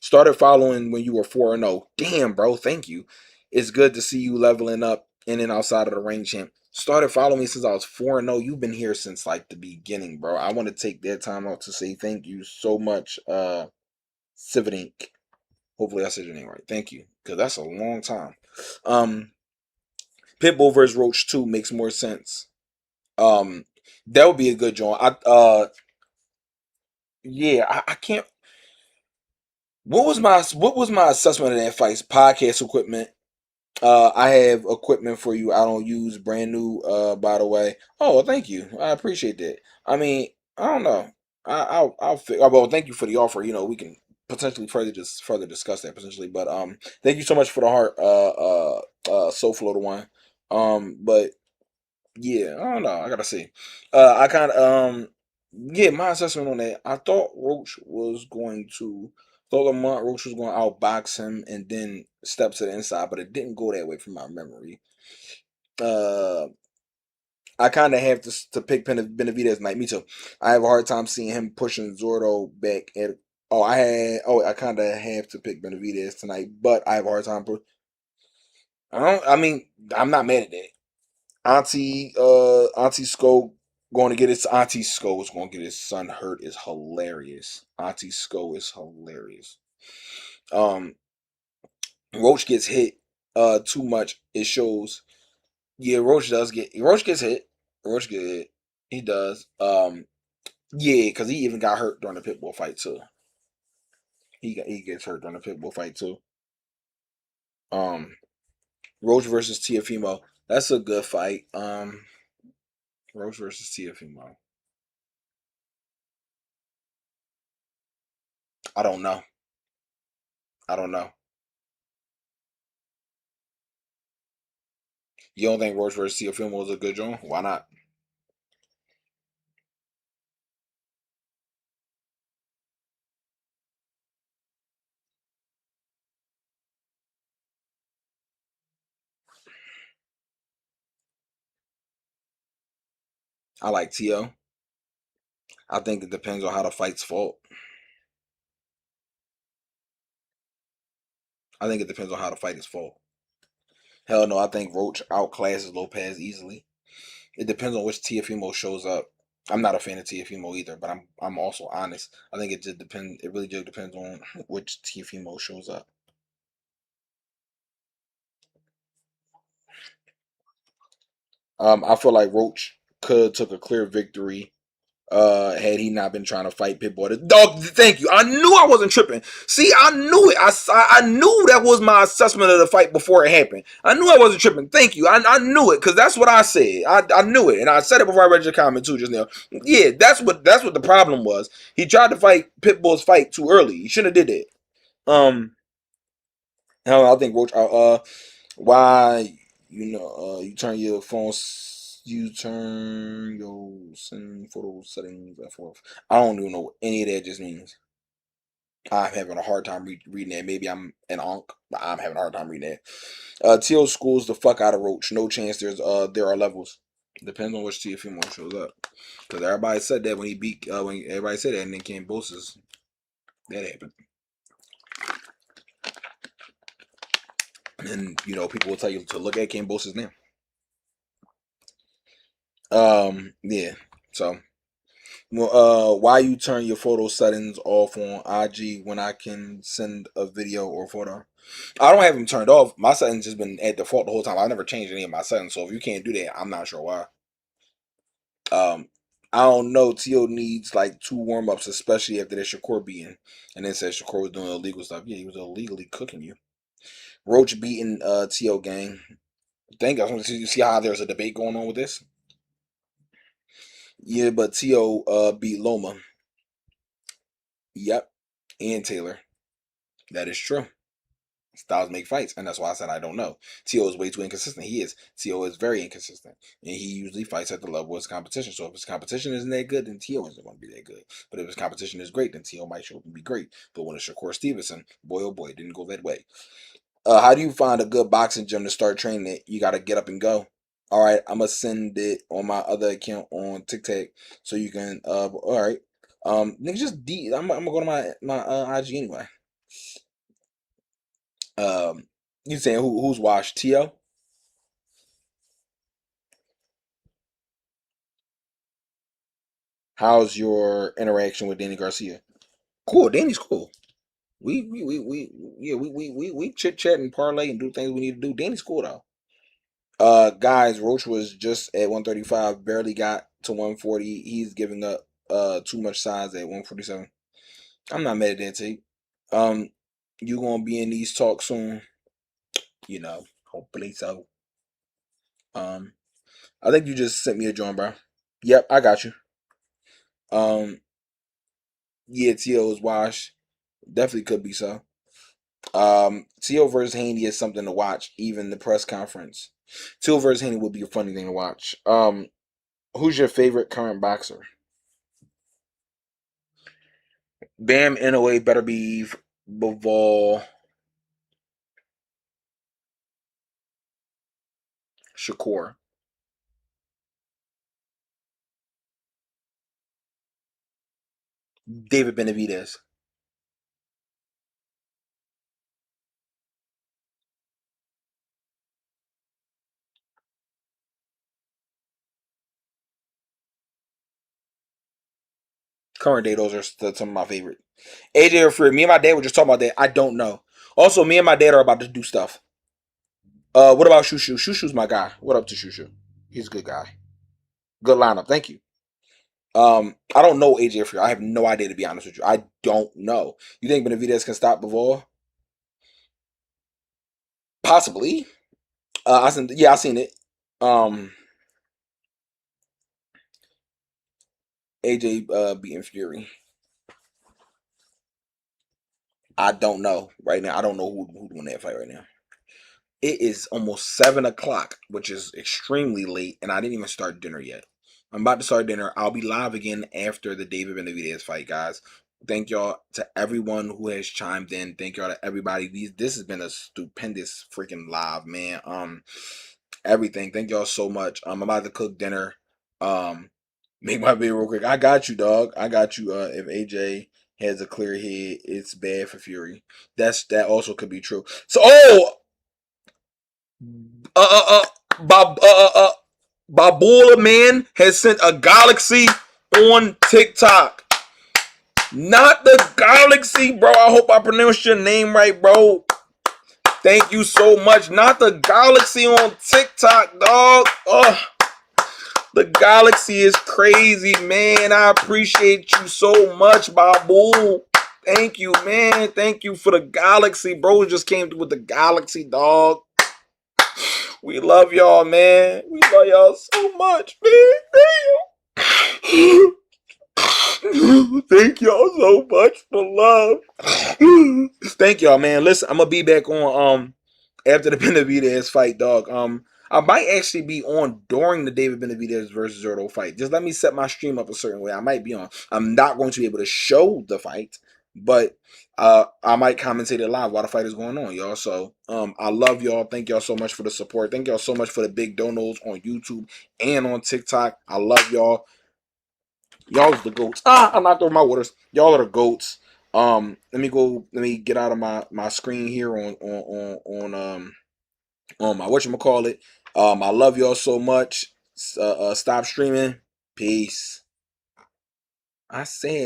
Started following when you were 4-0. Damn, bro, thank you. It's good to see you leveling up in and outside of the ring, champ. Started following me since I was 4-0. You've been here since like the beginning, bro. I want to take that time out to say thank you so much, Cividink. Hopefully I said your name right. Thank you. Because that's a long time. Um Pitbull versus Roach 2 makes more sense. Um that would be a good joint. I can't. What was my assessment of that fight? Podcast equipment. I have equipment for you. I don't use brand new. By the way. Oh, well, thank you. I appreciate that. I mean, I don't know. Well, thank you for the offer. We can potentially further discuss that potentially. But thank you so much for the heart. So flow to one. But yeah, I don't know. I gotta see. I kind of yeah, my assessment on that. I thought Lamont Roach was going to outbox him and then step to the inside, but it didn't go that way from my memory. Uh, I kind of have to pick Benavidez tonight. Me too. I have a hard time seeing him pushing Zordo back at. I kind of have to pick Benavidez tonight, but I have a hard time. I mean, I'm not mad at that. Auntie Sko going to get his Auntie Sko is going to get his son hurt is hilarious. Auntie Sko is hilarious. Um, Roach gets hit too much. It shows. Yeah, Roach gets hit. Roach gets hit. He does. Yeah, because he even got hurt during the Pitbull fight too. He gets hurt during the Pitbull fight too. Um, Roach versus Tiafimo. That's a good fight. Roach versus Tiafimo. I don't know. I don't know. You don't think Roach versus Tiafimo was a good joint? Why not? I like Tio. I think it depends on how the fight's fought. I think it depends on how the fight is fought. Hell no, I think Roach outclasses Lopez easily. It depends on which Tiafimo shows up. I'm not a fan of Tiafimo either, but I'm also honest. I think it just depends. It really just depends on which Tiafimo shows up. I feel like Roach could took a clear victory had he not been trying to fight Pitbull. Dog, thank you. I knew I wasn't tripping. See, I knew it. I knew that was my assessment of the fight before it happened. I knew I wasn't tripping. Thank you. I knew it because that's what I said. I knew it, and I said it before I read your comment too just now. Yeah, that's what the problem was. He tried to fight Pitbull's fight too early. He shouldn't have did that. I think Roach. Why you turn your phone, you turn your send photo settings and forth. I don't even know what any of that just means. I'm having a hard time reading that. Maybe I'm an onk, but I'm having a hard time reading that. Teal schools the fuck out of Roach. No chance. There are levels. Depends on which TFM shows up. Because everybody said that when everybody said that, and then came Bosses. That happened. And people will tell you to look at Ken Bosa's name. Yeah. So, well, why you turn your photo settings off on IG when I can send a video or photo? I don't have them turned off. My settings just been at default the whole time. I never changed any of my settings. So if you can't do that, I'm not sure why. Um, I don't know. Tio needs like 2 warm ups, especially after that Shakur beating. And then said Shakur was doing illegal stuff. Yeah, he was illegally cooking you. Roach beating Tio gang. Thank you. You see how there's a debate going on with this? Yeah, but Tio beat Loma. Yep. And Taylor. That is true. Styles make fights, and that's why I said I don't know. T.O. is way too inconsistent. He is. T.O. is very inconsistent, and he usually fights at the level of his competition. So if his competition isn't that good, then T.O. isn't going to be that good. But if his competition is great, then T.O. might show up and be great. But when it's Shakur Stevenson, boy oh boy, it didn't go that way. How do you find a good boxing gym to start training at? You got to get up and go. All right, I'm gonna send it on my other account on TikTok so you can. All right. Nigga, just I'm gonna go to my IG anyway. Um, you saying who's washed? T.O.? How's your interaction with Danny Garcia? Cool. Danny's cool. We yeah we chit chat and parlay and do things we need to do. Danny's cool though. Guys, Roach was just at 135, barely got to 140. He's giving up too much size at 147. I'm not mad at that take. Um, you gonna be in these talks soon? You know, hopefully so. Um, I think you just sent me a joint, bro. Yep, I got you. Um, yeah, T.O. is washed. Definitely could be so. Teal versus Haney is something to watch, even the press conference. Teal versus Haney would be a funny thing to watch. Who's your favorite current boxer? Bam Inoue better be Bivol Shakur. David Benavidez. Current day, those are still some of my favorite. AJ or Free. Me and my dad were just talking about that. I don't know. Also, me and my dad are about to do stuff. What about Shushu? Shushu's my guy. What up to Shushu? He's a good guy. Good lineup. Thank you. I don't know AJ Free. I have no idea to be honest with you. I don't know. You think Benavidez can stop Bivol? Possibly. I seen it. Um, AJ beating Fury. I don't know right now. I don't know who won that fight right now. It is almost 7 o'clock, which is extremely late, and I didn't even start dinner yet. I'm about to start dinner. I'll be live again after the David Benavidez fight, guys. Thank y'all to everyone who has chimed in. Thank y'all to everybody. This has been a stupendous freaking live, man. Everything. Thank y'all so much. I'm about to cook dinner. Make my bed real quick. I got you, dog. I got you. If AJ has a clear head, it's bad for Fury. That also could be true. So, uh, uh, Bob, Babula man has sent a galaxy on TikTok. Not the galaxy, bro. I hope I pronounced your name right, bro. Thank you so much. Not the galaxy on TikTok, dog. The galaxy is crazy, man. I appreciate you so much, Babu. Thank you, man. Thank you for the galaxy, bro. Just came through with the galaxy, dog. We love y'all, man. We love y'all so much, man. Damn. Thank y'all so much for love. Thank y'all, man. Listen, I'm gonna be back on after the Benavidez fight, dog. I might actually be on during the David Benavidez versus Zerto fight. Just let me set my stream up a certain way. I might be on. I'm not going to be able to show the fight, but I might commentate it live while the fight is going on, y'all. So I love y'all. Thank y'all so much for the support. Thank y'all so much for the big donos on YouTube and on TikTok. I love y'all. Y'all is the goats. I'm not throwing my waters. Y'all are the goats. Let me go. Let me get out of my screen here on my whatchamacallit. I love y'all so much. Stop streaming. Peace. I said.